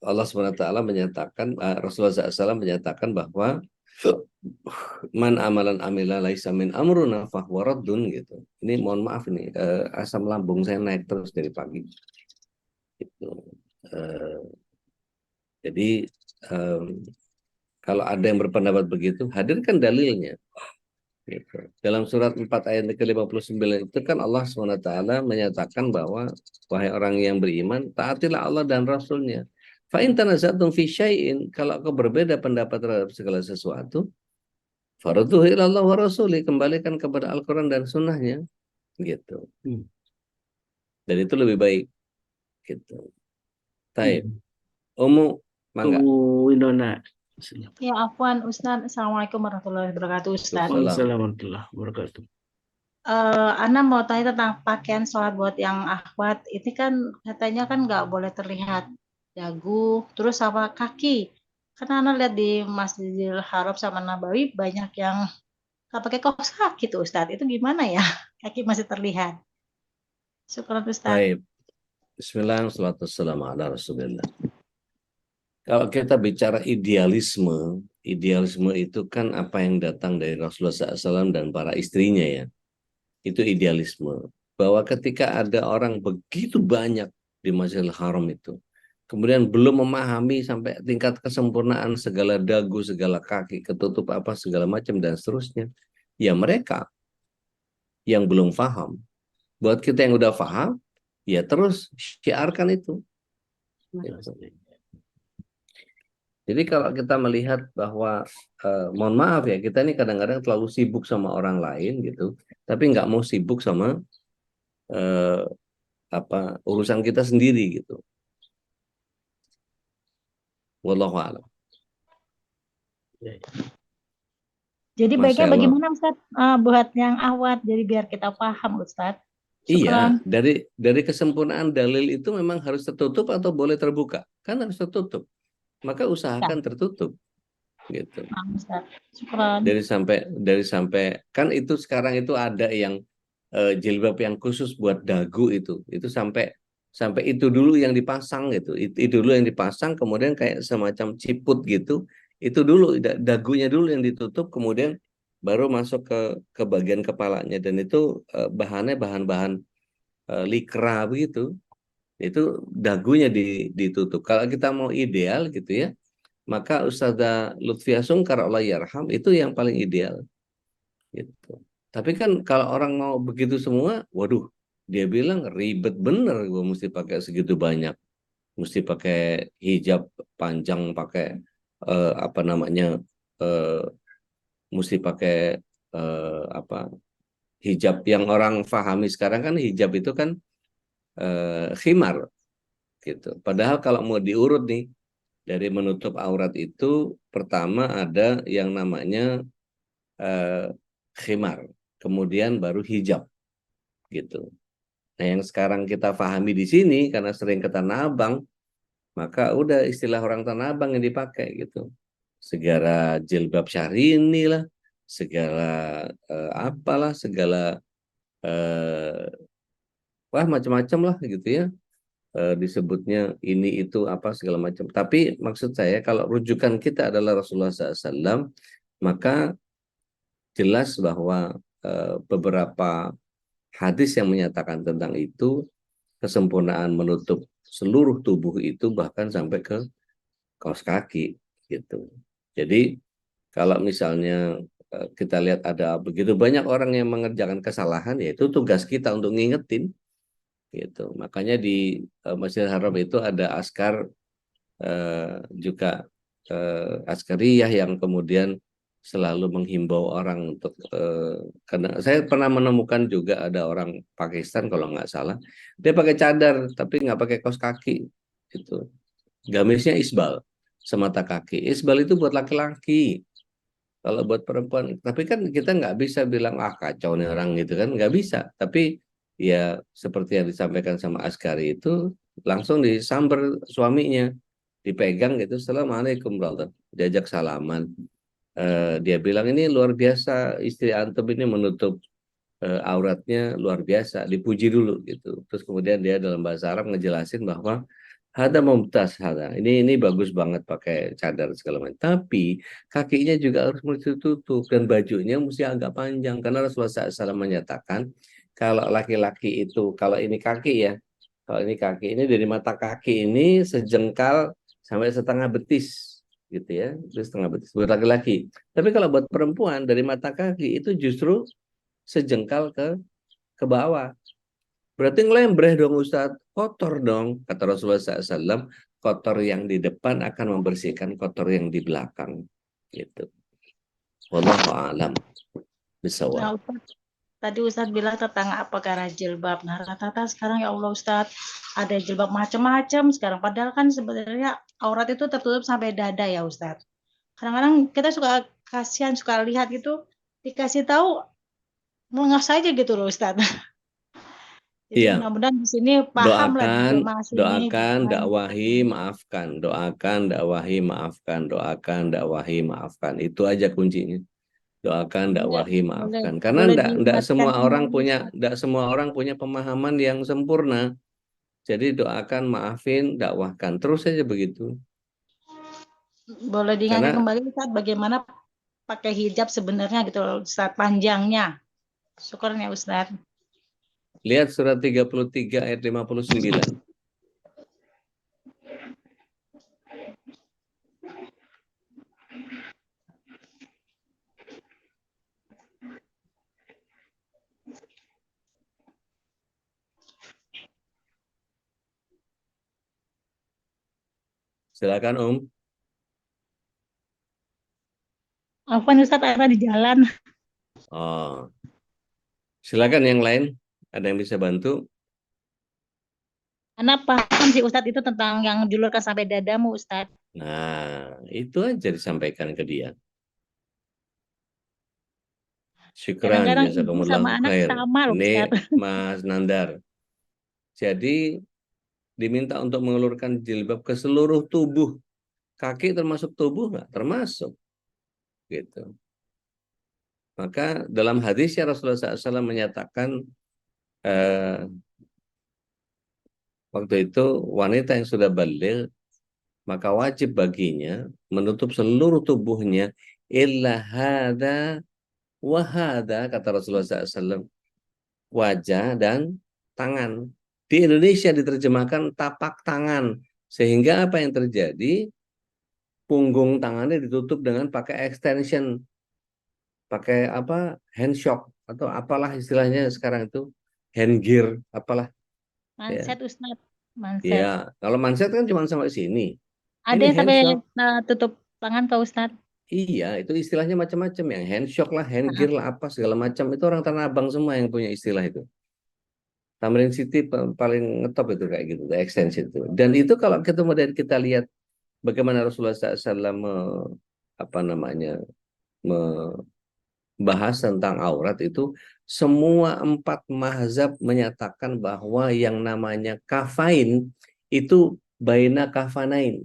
Allah SWT menyatakan, Rasulullah SAW menyatakan bahwa man amalan amila laisa min amruna fahuwa raddun, gitu. Ini mohon maaf ini asam lambung saya naik terus dari pagi. Gitu. Jadi kalau ada yang berpendapat begitu, hadirkan dalilnya. Gitu. Dalam surat 4 ayat ke-59 itu kan Allah SWT menyatakan bahwa wahai orang yang beriman, taatilah Allah dan Rasulnya. Fa in tanazatum fi syai'in, kalau kau berbeda pendapat terhadap segala sesuatu, farudhuhu ila Allah wa rasuli, kembalikan kepada Al-Qur'an dan sunnahnya, gitu. Dan itu lebih baik. Gitu. Taib. Umu, mangga. Winona. Ya, afwan Ustaz. Assalamualaikum warahmatullahi wabarakatuh Ustaz. Waalaikumsalam warahmatullahi wabarakatuh. Ana mau tanya tentang pakaian sholat buat yang akhwat. Ini kan katanya kan nggak boleh terlihat dagu, terus sama kaki. Karena Ana lihat di Masjidil Haram sama Nabawi banyak yang nggak pakai kaos kaki tuh Ustaz. Itu gimana ya? Kaki masih terlihat. Syukur Ustaz. Taib. Bismillah, salatu wassalamu ala Rasulillah. Kalau kita bicara idealisme itu kan apa yang datang dari Rasulullah SAW dan para istrinya ya. Itu idealisme. Bahwa ketika ada orang begitu banyak di Masjidil Haram itu, kemudian belum memahami sampai tingkat kesempurnaan segala dagu, segala kaki, ketutup apa, segala macam dan seterusnya. Ya mereka yang belum paham. Buat kita yang udah paham, ya terus syiarkan itu. Jadi kalau kita melihat bahwa, mohon maaf ya, kita ini kadang-kadang terlalu sibuk sama orang lain gitu, tapi nggak mau sibuk sama urusan kita sendiri gitu. Wallahu a'lam. Jadi Masya baiknya Allah. bagaimana Ustaz buat yang akhwat? Jadi biar kita paham Ustaz. Iya, Syukran. dari kesempurnaan dalil itu memang harus tertutup atau boleh terbuka? Kan harus tertutup. Maka usahakan tertutup. Gitu. Nah, Ustaz. Syukran. Dari sampai kan itu sekarang itu ada yang jilbab yang khusus buat dagu itu sampai itu dulu yang dipasang gitu. Itu dulu yang dipasang, kemudian kayak semacam ciput gitu. Itu dulu dagunya dulu yang ditutup, kemudian baru masuk ke bagian kepalanya, dan itu bahannya bahan-bahan likra begitu. Itu dagunya ditutup. Kalau kita mau ideal gitu ya, maka Ustazah Lutfiah Sungkar Allah yarham itu yang paling ideal gitu. Tapi kan kalau orang mau begitu semua, waduh, dia bilang ribet bener, gue mesti pakai segitu banyak, mesti pakai hijab panjang, pakai mesti pakai hijab yang orang pahami sekarang kan, hijab itu kan khimar gitu. Padahal kalau mau diurut nih, dari menutup aurat itu pertama ada yang namanya khimar, kemudian baru hijab gitu. Nah, yang sekarang kita pahami di sini karena sering ke Tanah Abang, maka udah istilah orang Tanah Abang yang dipakai gitu. Segala jilbab syahrini lah, segala apalah, segala wah macam-macam lah gitu ya. Disebutnya ini itu apa segala macam. Tapi maksud saya kalau rujukan kita adalah Rasulullah SAW, maka jelas bahwa beberapa hadis yang menyatakan tentang itu, kesempurnaan menutup seluruh tubuh itu bahkan sampai ke kaos kaki gitu. Jadi kalau misalnya kita lihat ada begitu banyak orang yang mengerjakan kesalahan, ya itu tugas kita untuk ngingetin gitu. Makanya di Masjidil Haram itu ada askar juga askariyah yang kemudian selalu menghimbau orang untuk karena saya pernah menemukan juga ada orang Pakistan kalau nggak salah, dia pakai cadar tapi nggak pakai kaos kaki gitu. Gamisnya isbal semata kaki. Isbal itu buat laki-laki, kalau buat perempuan. Tapi kan kita nggak bisa bilang kacau nih orang gitu kan, nggak bisa. Tapi ya seperti yang disampaikan sama Askari itu, langsung disamber suaminya, dipegang gitu, assalamualaikum brother, diajak salaman. Dia bilang ini luar biasa, istri antum ini menutup auratnya luar biasa, dipuji dulu gitu. Terus kemudian dia dalam bahasa Arab ngejelasin bahwa ada mumtaz, ini bagus banget pakai cadar segala macam. Tapi kakinya juga harus mesti tutup dan bajunya mesti agak panjang, karena Rasulullah SAW menyatakan kalau laki-laki itu, kalau ini kaki ya, kalau ini kaki ini dari mata kaki ini sejengkal sampai setengah betis gitu ya, itu setengah betis buat laki-laki. Tapi kalau buat perempuan dari mata kaki itu justru sejengkal ke bawah. Berarti ngelembreh dong Ustadz, kotor dong. Kata Rasulullah SAW, kotor yang di depan akan membersihkan kotor yang di belakang. Gitu. Wallahu a'lam bishawab. Nah, Ustaz, tadi Ustadz bilang tentang apa perkara jilbab. Nah, rata-rata sekarang ya Allah Ustadz, ada jilbab macam-macam sekarang. Padahal kan sebenarnya aurat itu tertutup sampai dada ya Ustadz. Kadang-kadang kita suka kasihan, suka lihat gitu, dikasih tahu melengah saja gitu loh Ustadz. Jadi Iya, mudah-mudahan di sini paham lah di doakan, jemaah sini doakan, gimana. dakwahi, maafkan, doakan, dakwahi, maafkan, doakan, dakwahi, maafkan. Itu aja kuncinya. Doakan, Boleh, dakwahi, boleh, maafkan. Karena boleh ndak diingatkan semua orang kembali punya, Ustadz. ndak semua orang punya pemahaman yang sempurna. Jadi doakan, maafin, dakwahkan. Terus saja begitu. Boleh diingatkan Karena kembali Ustadz bagaimana pakai hijab sebenarnya gitu loh Ustadz, panjangnya. Syukurnya Ustadz. lihat surat 33 ayat 59. Silakan Om. Apa Ustadz ada di jalan? Oh, silakan yang lain. Ada yang bisa bantu? Karena paham sih Ustadz itu tentang yang julurkan sampai dadamu Ustadz. Nah, itu aja disampaikan ke dia. Syukran, Kadang-kadang ibu sama jazakumullahu anak khair. sama loh Ini Ustadz. Mas Nandar. Jadi diminta untuk mengelurkan jilbab ke seluruh tubuh. Kaki termasuk tubuh nggak? Termasuk. Gitu. Maka dalam hadis ya Rasulullah SAW menyatakan waktu itu wanita yang sudah baligh maka wajib baginya menutup seluruh tubuhnya illa hada wahada kata Rasulullah SAW, wajah dan tangan. Di Indonesia diterjemahkan tapak tangan, sehingga apa yang terjadi, punggung tangannya ditutup dengan pakai extension, pakai apa, handshock atau apalah istilahnya sekarang itu, hand gear apalah ya. Manset Ustadz. Manset. Ya, kalau manset kan cuma sampai sini, Ada ini yang sampai handshock. tutup tangan ke Ustadz. Iya, itu istilahnya macam-macam, yang handshock lah, hand Nah, gear lah, apa segala macam. Itu orang Tanah Abang semua yang punya istilah itu. Tamrin City paling ngetop itu kayak gitu, the extension itu. Dan itu kalau kita kemudian kita lihat bagaimana Rasulullah SAW apa namanya membahas tentang aurat itu, semua 4 mazhab menyatakan bahwa yang namanya kafain itu baina kafanain,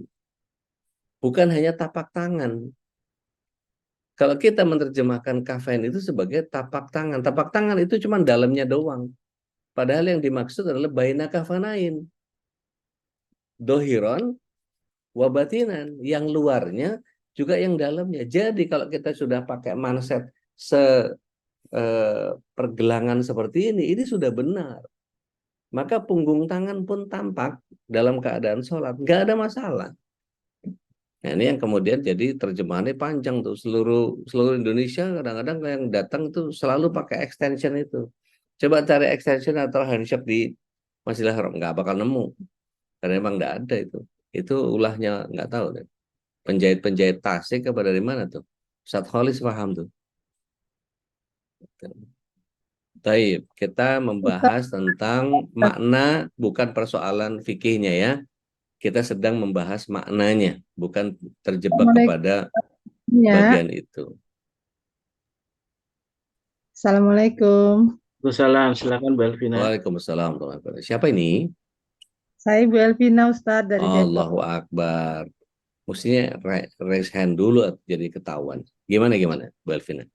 bukan hanya tapak tangan. Kalau kita menerjemahkan kafain itu sebagai tapak tangan itu cuma dalamnya doang. Padahal yang dimaksud adalah baina kafanain, dohiron wabatinan, yang luarnya juga yang dalamnya. Jadi kalau kita sudah pakai manset pergelangan seperti ini sudah benar. Maka punggung tangan pun tampak dalam keadaan sholat, nggak ada masalah. Nah, ini yang kemudian jadi terjemahannya panjang tuh, seluruh Indonesia kadang-kadang yang datang tuh selalu pakai extension itu. Coba cari extension atau handshake di Masjidil Haram, nggak bakal nemu. Karena emang nggak ada itu. Itu ulahnya nggak tahu deh. Penjahit-penjahit Tasik apa dari mana tuh? Ustadz Kholis paham tuh. Baik, kita membahas tentang makna, bukan persoalan fikihnya ya. Kita sedang membahas maknanya, bukan terjebak kepada bagian itu. Assalamualaikum. Waalaikumsalam, silakan Bu Elvina. Waalaikumsalam. Siapa ini? Saya Bu Elvina Ustadz dari Depok. Allahu Akbar. Mestinya raise hand dulu jadi ketahuan. Gimana Bu Elvina?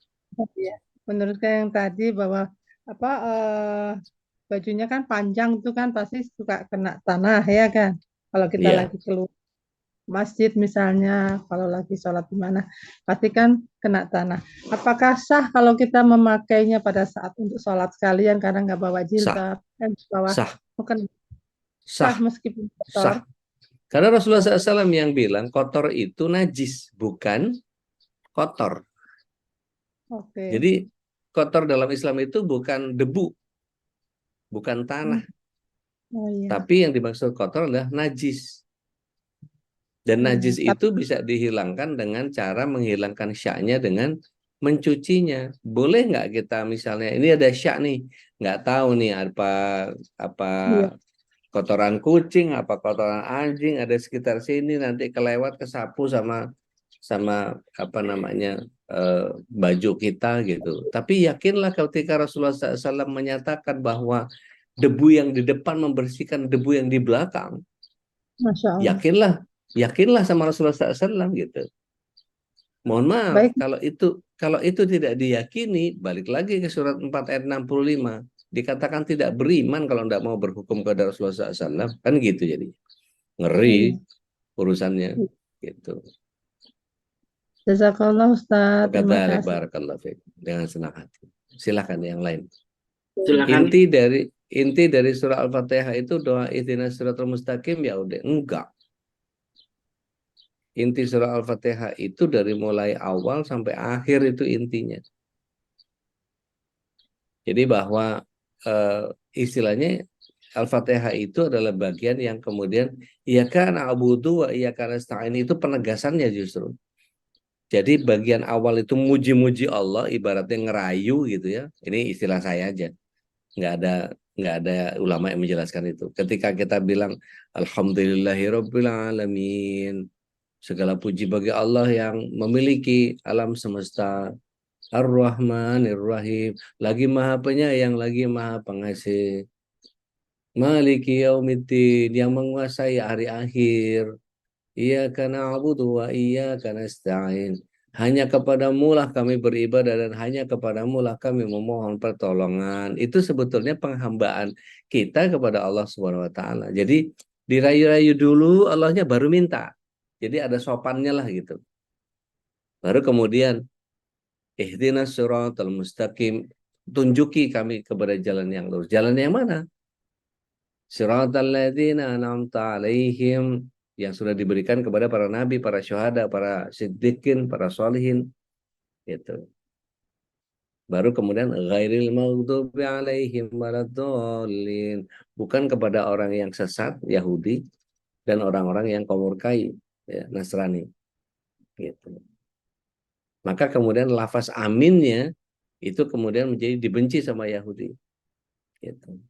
Ya, menurut saya yang tadi bahwa apa bajunya kan panjang itu kan pasti suka kena tanah ya kan. Kalau kita Iya. lagi keluar masjid misalnya, kalau lagi sholat di mana, pasti kan kena tanah. Apakah sah kalau kita memakainya pada saat untuk sholat sekalian karena nggak bawa jilbab? Bawa, Sah. bukan Sah. meskipun kotor. Sah. Karena Rasulullah SAW yang bilang kotor itu najis, bukan kotor. Oke. Jadi kotor dalam Islam itu bukan debu, bukan tanah. Oh, iya. Tapi yang dimaksud kotor adalah najis. Dan najis itu bisa dihilangkan dengan cara menghilangkan syaknya dengan mencucinya. Boleh nggak kita misalnya ini ada syak nih, nggak tahu nih apa Iya. kotoran kucing, apa kotoran anjing ada sekitar sini, nanti kelewat kesapu sama apa namanya baju kita gitu. Tapi yakinlah ketika Rasulullah SAW menyatakan bahwa debu yang di depan membersihkan debu yang di belakang, Masya Allah. yakinlah sama Rasulullah SAW gitu. Mohon maaf, Baik, kalau itu tidak diyakini, balik lagi ke surat 4 ayat 65. Dikatakan tidak beriman kalau tidak mau berhukum kepada Rasulullah SAW. Kan gitu jadi. Ngeri urusannya. Gitu. Jazakallah Ustaz. Terima Kata kasih. barakallahu fiik. Dengan senang hati. Silakan yang lain. Silakan. Inti dari surah Al-Fatihah itu doa ihdinas siratal mustaqim, ya udah. Enggak. Inti surah Al-Fatihah itu dari mulai awal sampai akhir itu intinya. Jadi bahwa istilahnya Al-Fatihah itu adalah bagian yang kemudian iyyaka na'budu wa iyyaka nasta'in, itu penegasannya justru. Jadi bagian awal itu muji-muji Allah, ibaratnya ngerayu gitu ya. Ini istilah saya aja. Nggak ada ulama yang menjelaskan itu. Ketika kita bilang alhamdulillahirabbil alamin, segala puji bagi Allah yang memiliki alam semesta, Ar-Rahmanir Rahim, lagi Maha Penyayang, lagi Maha Pengasih. Maliki Yaumiddin, yang menguasai hari akhir. Iyyaka na'budu wa iyyaka nasta'in. Hanya kepadamu lah kami beribadah dan hanya kepadamu lah kami memohon pertolongan. Itu sebetulnya penghambaan kita kepada Allah Subhanahu wa taala. Jadi dirayu-rayu dulu, Allahnya baru minta. Jadi ada sopannya lah gitu. Baru kemudian ihdinas siratal mustaqim, tunjuki kami kepada jalan yang lurus. Jalan yang mana? Siratal ladzina an'amta 'alaihim, yang sudah diberikan kepada para nabi, para syuhada, para siddiqin, para sholihin, gitu. Baru kemudian ghairil maghdubi 'alaihim waladdallin, bukan kepada orang yang sesat Yahudi dan orang-orang yang kau murkai, ya, Nasrani, gitu. Maka kemudian lafaz aminnya itu kemudian menjadi dibenci sama Yahudi, gitu.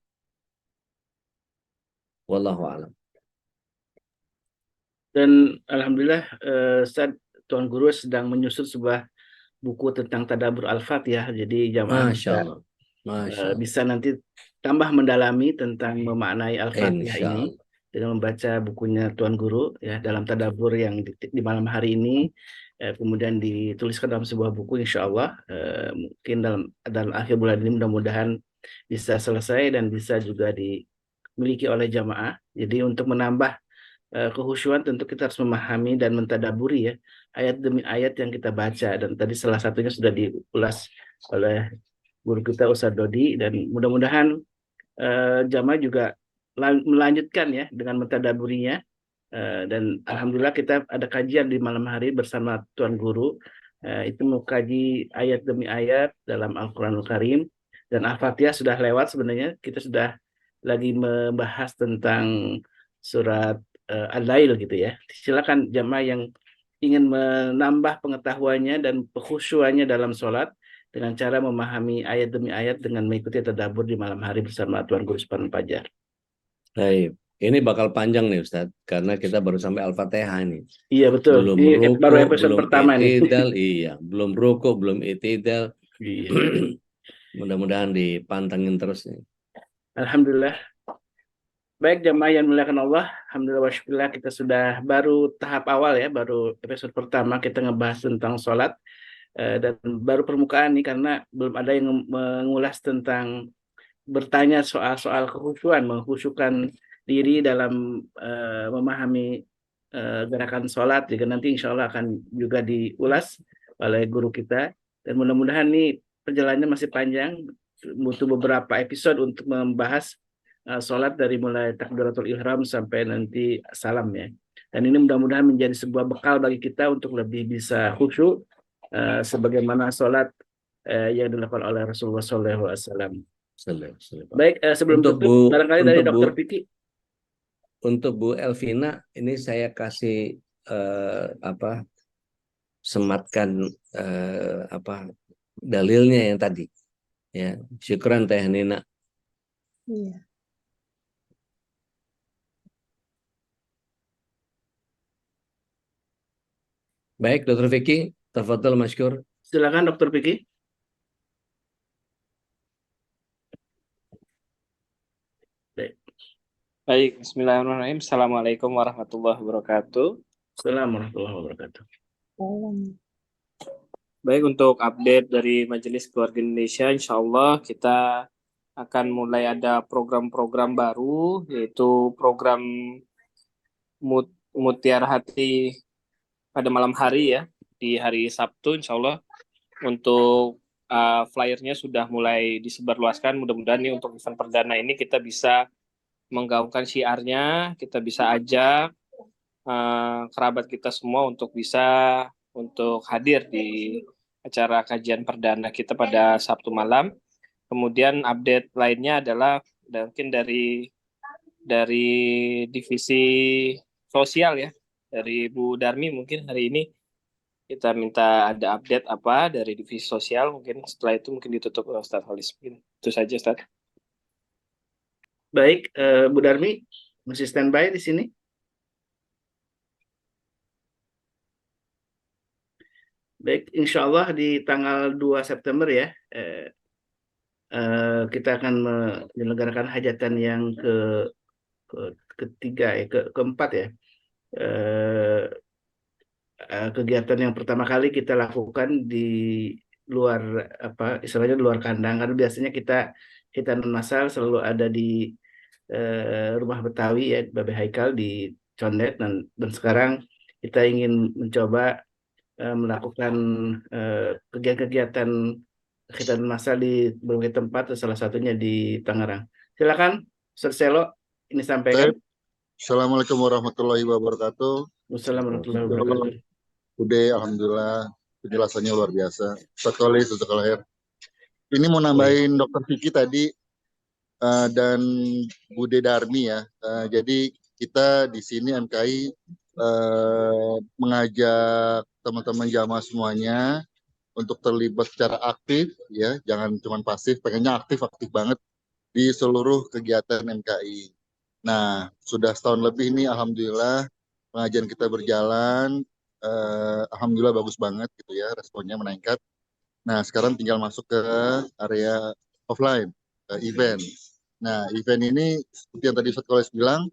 Wallahu a'lam. Dan alhamdulillah Ustaz, Tuan Guru sedang menyusun sebuah buku tentang tadabbur Al-Fatihah. Jadi jamaah Masya Allah. Masya Allah. bisa nanti tambah mendalami tentang memaknai Al-Fatihah Insya ini Allah. dengan membaca bukunya Tuan Guru ya dalam tadabbur yang di malam hari ini, kemudian dituliskan dalam sebuah buku, insya Allah mungkin dalam akhir bulan ini mudah-mudahan bisa selesai dan bisa juga dimiliki oleh jamaah. Jadi untuk menambah kehusyuan tentu kita harus memahami dan mentadaburi ya ayat demi ayat yang kita baca, dan tadi salah satunya sudah diulas oleh guru kita Ustadz Dodi, dan mudah-mudahan jamaah juga melanjutkan ya dengan mentadaburinya. Dan alhamdulillah kita ada kajian di malam hari bersama Tuan Guru, itu mengkaji ayat demi ayat dalam Al-Quranul Karim, dan Al-Fatihah sudah lewat sebenarnya, kita sudah lagi membahas tentang surat Al-Lail gitu ya. Silakan jamaah yang ingin menambah pengetahuannya dan kekhusyuannya dalam sholat dengan cara memahami ayat demi ayat dengan mengikuti tadabbur di malam hari bersama Tuan Guru Subhan Fajar. Baik, ini bakal panjang nih Ustadz, karena kita baru sampai Al-Fatihah ini. Iya betul. Belum Ini baru rukuk, episode belum pertama nih. i'tidal, iya, belum rukuk, belum i'tidal. Iya. Mudah-mudahan dipantengin terus nih. Alhamdulillah. Baik jamaah yang dimuliakan Allah, alhamdulillah wa syukurillah, kita sudah baru tahap awal ya, baru episode pertama kita ngebahas tentang sholat, dan baru permukaan nih karena belum ada yang mengulas tentang bertanya soal-soal kekhusyuan, mengkhusyukan diri dalam memahami gerakan sholat. Jadi nanti insya Allah akan juga diulas oleh guru kita, dan mudah-mudahan nih perjalanannya masih panjang, butuh beberapa episode untuk membahas sholat dari mulai takbiratul ihram sampai nanti salam ya. Dan ini mudah-mudahan menjadi sebuah bekal bagi kita untuk lebih bisa khusyuk sebagaimana sholat yang dilakukan oleh Rasulullah SAW. Baik, sebelum Untuk tutup, Bu- barangkali untuk dari Bu- Dr. Vicky. Untuk Bu Elvina, ini saya kasih sematkan dalilnya yang tadi. Ya, syukran Teh Nina. Iya. Baik, Dr. Vicky, tafadhol masykur. Silakan Dokter Vicky. Baik, bismillahirrahmanirrahim. Assalamualaikum warahmatullahi wabarakatuh. Assalamualaikum warahmatullahi wabarakatuh. Baik, untuk update dari Majelis Keluarga Indonesia, insya Allah kita akan mulai ada program-program baru, yaitu program Mutiara Hati pada malam hari ya, di hari Sabtu insya Allah. Untuk flyernya sudah mulai disebarluaskan, mudah-mudahan nih untuk event perdana ini kita bisa menggaungkan syiarnya, kita bisa ajak kerabat kita semua untuk bisa hadir di acara kajian perdana kita pada Sabtu malam. Kemudian update lainnya adalah mungkin dari divisi sosial ya, dari Bu Darmi mungkin hari ini kita minta ada update apa dari divisi sosial, mungkin setelah itu mungkin ditutup oleh Ustaz Halis. Mungkin itu saja Ustaz. Baik, Bu Darmi masih standby di sini. Baik, insya Allah di tanggal 2 September ya, kita akan menyelenggarakan hajatan yang ketiga, keempat ya. Kegiatan yang pertama kali kita lakukan di luar istilahnya di luar kandang, karena biasanya kita hitanan massal selalu ada di rumah Betawi ya, Babe Haikal di Condet, dan sekarang kita ingin mencoba melakukan kegiatan-kegiatan hitanan massal di berbagai tempat, salah satunya di Tangerang. Silakan Ustaz Selo, ini sampaikan. Assalamualaikum warahmatullahi wabarakatuh. Wassalamualaikum warahmatullahi wabarakatuh. Udah, alhamdulillah penjelasannya luar biasa. Ustaz Khalis, Ustaz Khair. Ini mau nambahin Dokter Vicky tadi dan Bude Darmi ya. Jadi kita di sini MKI mengajak teman-teman jamaah semuanya untuk terlibat secara aktif ya, jangan cuma pasif, pengennya aktif banget di seluruh kegiatan MKI. Nah, sudah setahun lebih ini alhamdulillah pengajian kita berjalan, alhamdulillah bagus banget gitu ya, responnya meningkat. Nah, sekarang tinggal masuk ke area offline, event. Nah, event ini seperti yang tadi Ustaz Khalis bilang,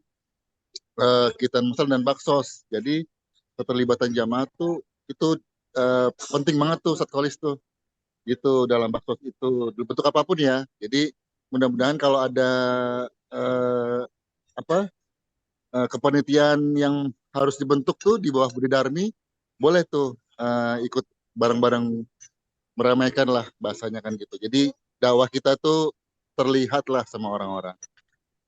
kita masal dan baksos. Jadi keterlibatan jamaah tuh itu penting banget tuh Ustaz Khalis tuh. Itu dalam baksos itu bentuk apapun ya. Jadi mudah-mudahan kalau ada kepanitiaan yang harus dibentuk tuh di bawah Budi Darmi, boleh tuh ikut bareng-bareng meramaikan lah bahasanya kan gitu. Jadi dakwah kita tuh terlihat lah sama orang-orang.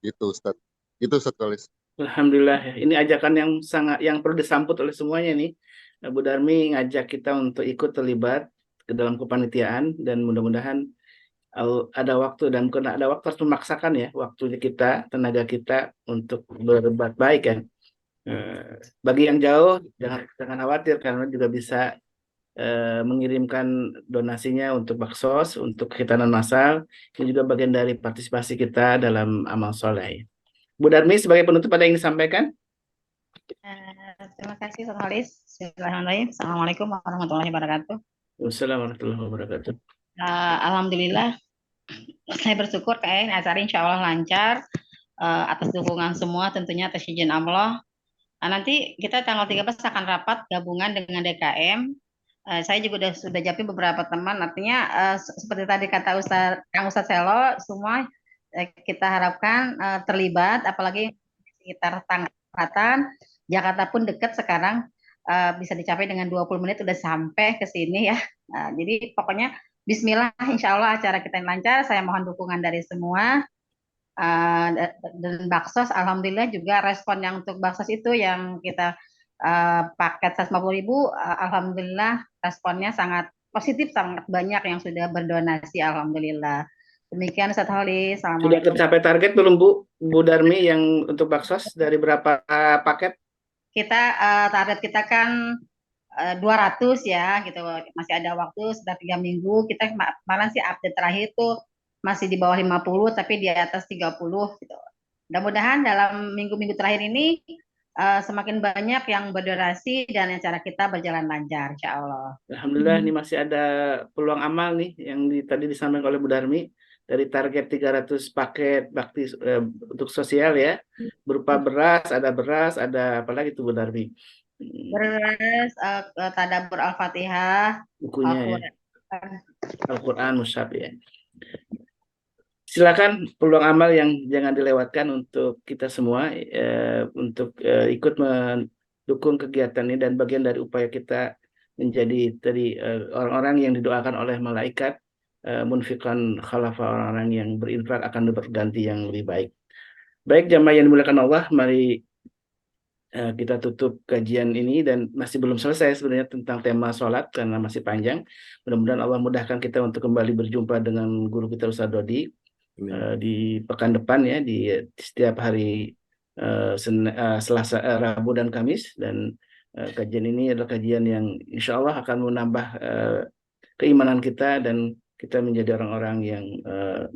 Gitu Ustaz. Itu Ustaz Khalis. Alhamdulillah, ini ajakan yang perlu disambut oleh semuanya nih. Bu Darmi ngajak kita untuk ikut terlibat ke dalam kepanitiaan, dan mudah-mudahan ada waktu, dan bukan ada waktu, harus memaksakan ya waktunya kita, tenaga kita untuk berbuat baik kan. Bagi yang jauh jangan khawatir, karena juga bisa mengirimkan donasinya untuk baksos, untuk hitanan massal. Ini juga bagian dari partisipasi kita dalam amal soleh. Bu Darmi, sebagai penutup ada yang disampaikan? Terima kasih Ustaz Halis. Bismillahirrahmanirrahim. Assalamualaikum warahmatullahi wabarakatuh. Wassalamualaikum warahmatullahi wabarakatuh. Alhamdulillah, saya bersyukur acara insya Allah lancar, atas dukungan semua, tentunya atas izin Allah. Nanti kita tanggal 13 akan rapat gabungan dengan DKM. Saya juga sudah japin beberapa teman, artinya seperti tadi kata Kang Ustaz Selo, semua kita harapkan terlibat, apalagi sekitar Tangerang, Jakarta pun dekat sekarang, bisa dicapai dengan 20 menit udah sampai ke sini ya. Jadi pokoknya Bismillah, insya Allah acara kita yang lancar. Saya mohon dukungan dari semua. Dan baksos, alhamdulillah juga respon yang untuk baksos itu yang kita paket 150.000, alhamdulillah responnya sangat positif, sangat banyak yang sudah berdonasi, alhamdulillah. Demikian Ustaz Halis. Sudah tercapai target belum Bu Darmi yang untuk baksos dari berapa paket? Kita target kita kan 200 ya gitu. Masih ada waktu sudah 3 minggu. Kita kemarin sih update terakhir tuh masih di bawah 50 tapi di atas 30 gitu. Mudah-mudahan dalam minggu-minggu terakhir ini semakin banyak yang berdonasi dan acara kita berjalan lancar, insya Allah. Alhamdulillah ini masih ada peluang amal nih yang tadi disampaikan oleh Bu Darmi dari target 300 paket bakti untuk sosial ya, berupa beras, ada apa lagi tuh Bu Darmi? Beras, Tadabbur Al-Fatihah, Bukunya ya, Al-Quran. Al-Quran Mushaf ya. Silakan peluang amal yang jangan dilewatkan untuk kita semua untuk ikut mendukung kegiatan ini dan bagian dari upaya kita menjadi tadi orang-orang yang didoakan oleh malaikat munfiqan khalafa, orang-orang yang berinfak akan berganti yang lebih baik. Baik jamaah yang dimuliakan Allah, mari kita tutup kajian ini dan masih belum selesai sebenarnya tentang tema sholat karena masih panjang. Mudah-mudahan Allah mudahkan kita untuk kembali berjumpa dengan guru kita Ustaz Dodi di pekan depan ya, di setiap hari Selasa, Rabu dan Kamis, dan kajian ini adalah kajian yang insya Allah akan menambah keimanan kita dan kita menjadi orang-orang yang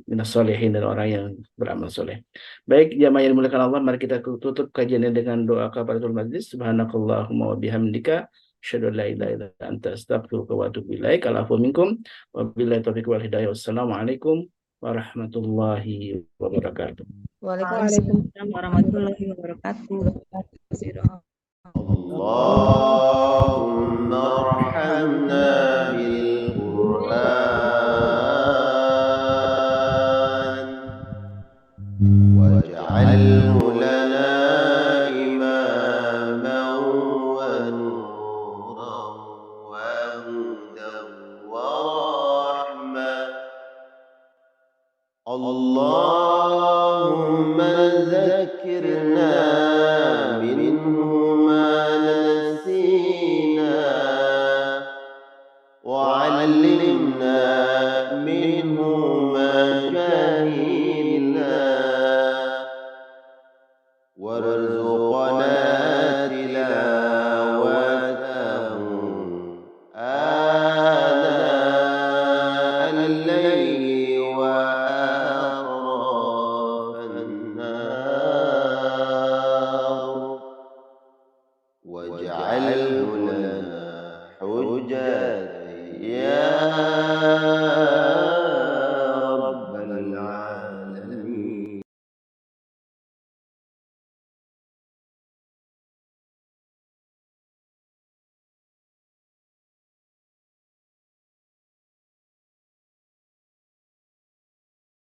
minas sholihin dan orang yang beramal soleh. Baik jamaah yang dimuliakan Allah, mari kita tutup kajiannya dengan doa kafaratul majlis. Subhanakallahumma wa bihamdika asyhadu an la ilaha illa anta astaghfiruka wa atubu ilaik. Al'afwu minkum wa billahi taufiq wal hidayah. Wassalamualaikum warahmatullahi wabarakatuh. Waalaikumsalam warahmatullahi wabarakatuh. Allahumma arhamna bil Qur'an waj'alhu lana imaman wa nuran wa hudan wa rahmah. Allahumma zakkirna minhu ma nasina wa 'allimna minhu ma jahilna warzuqna tilawatahu ana al-layli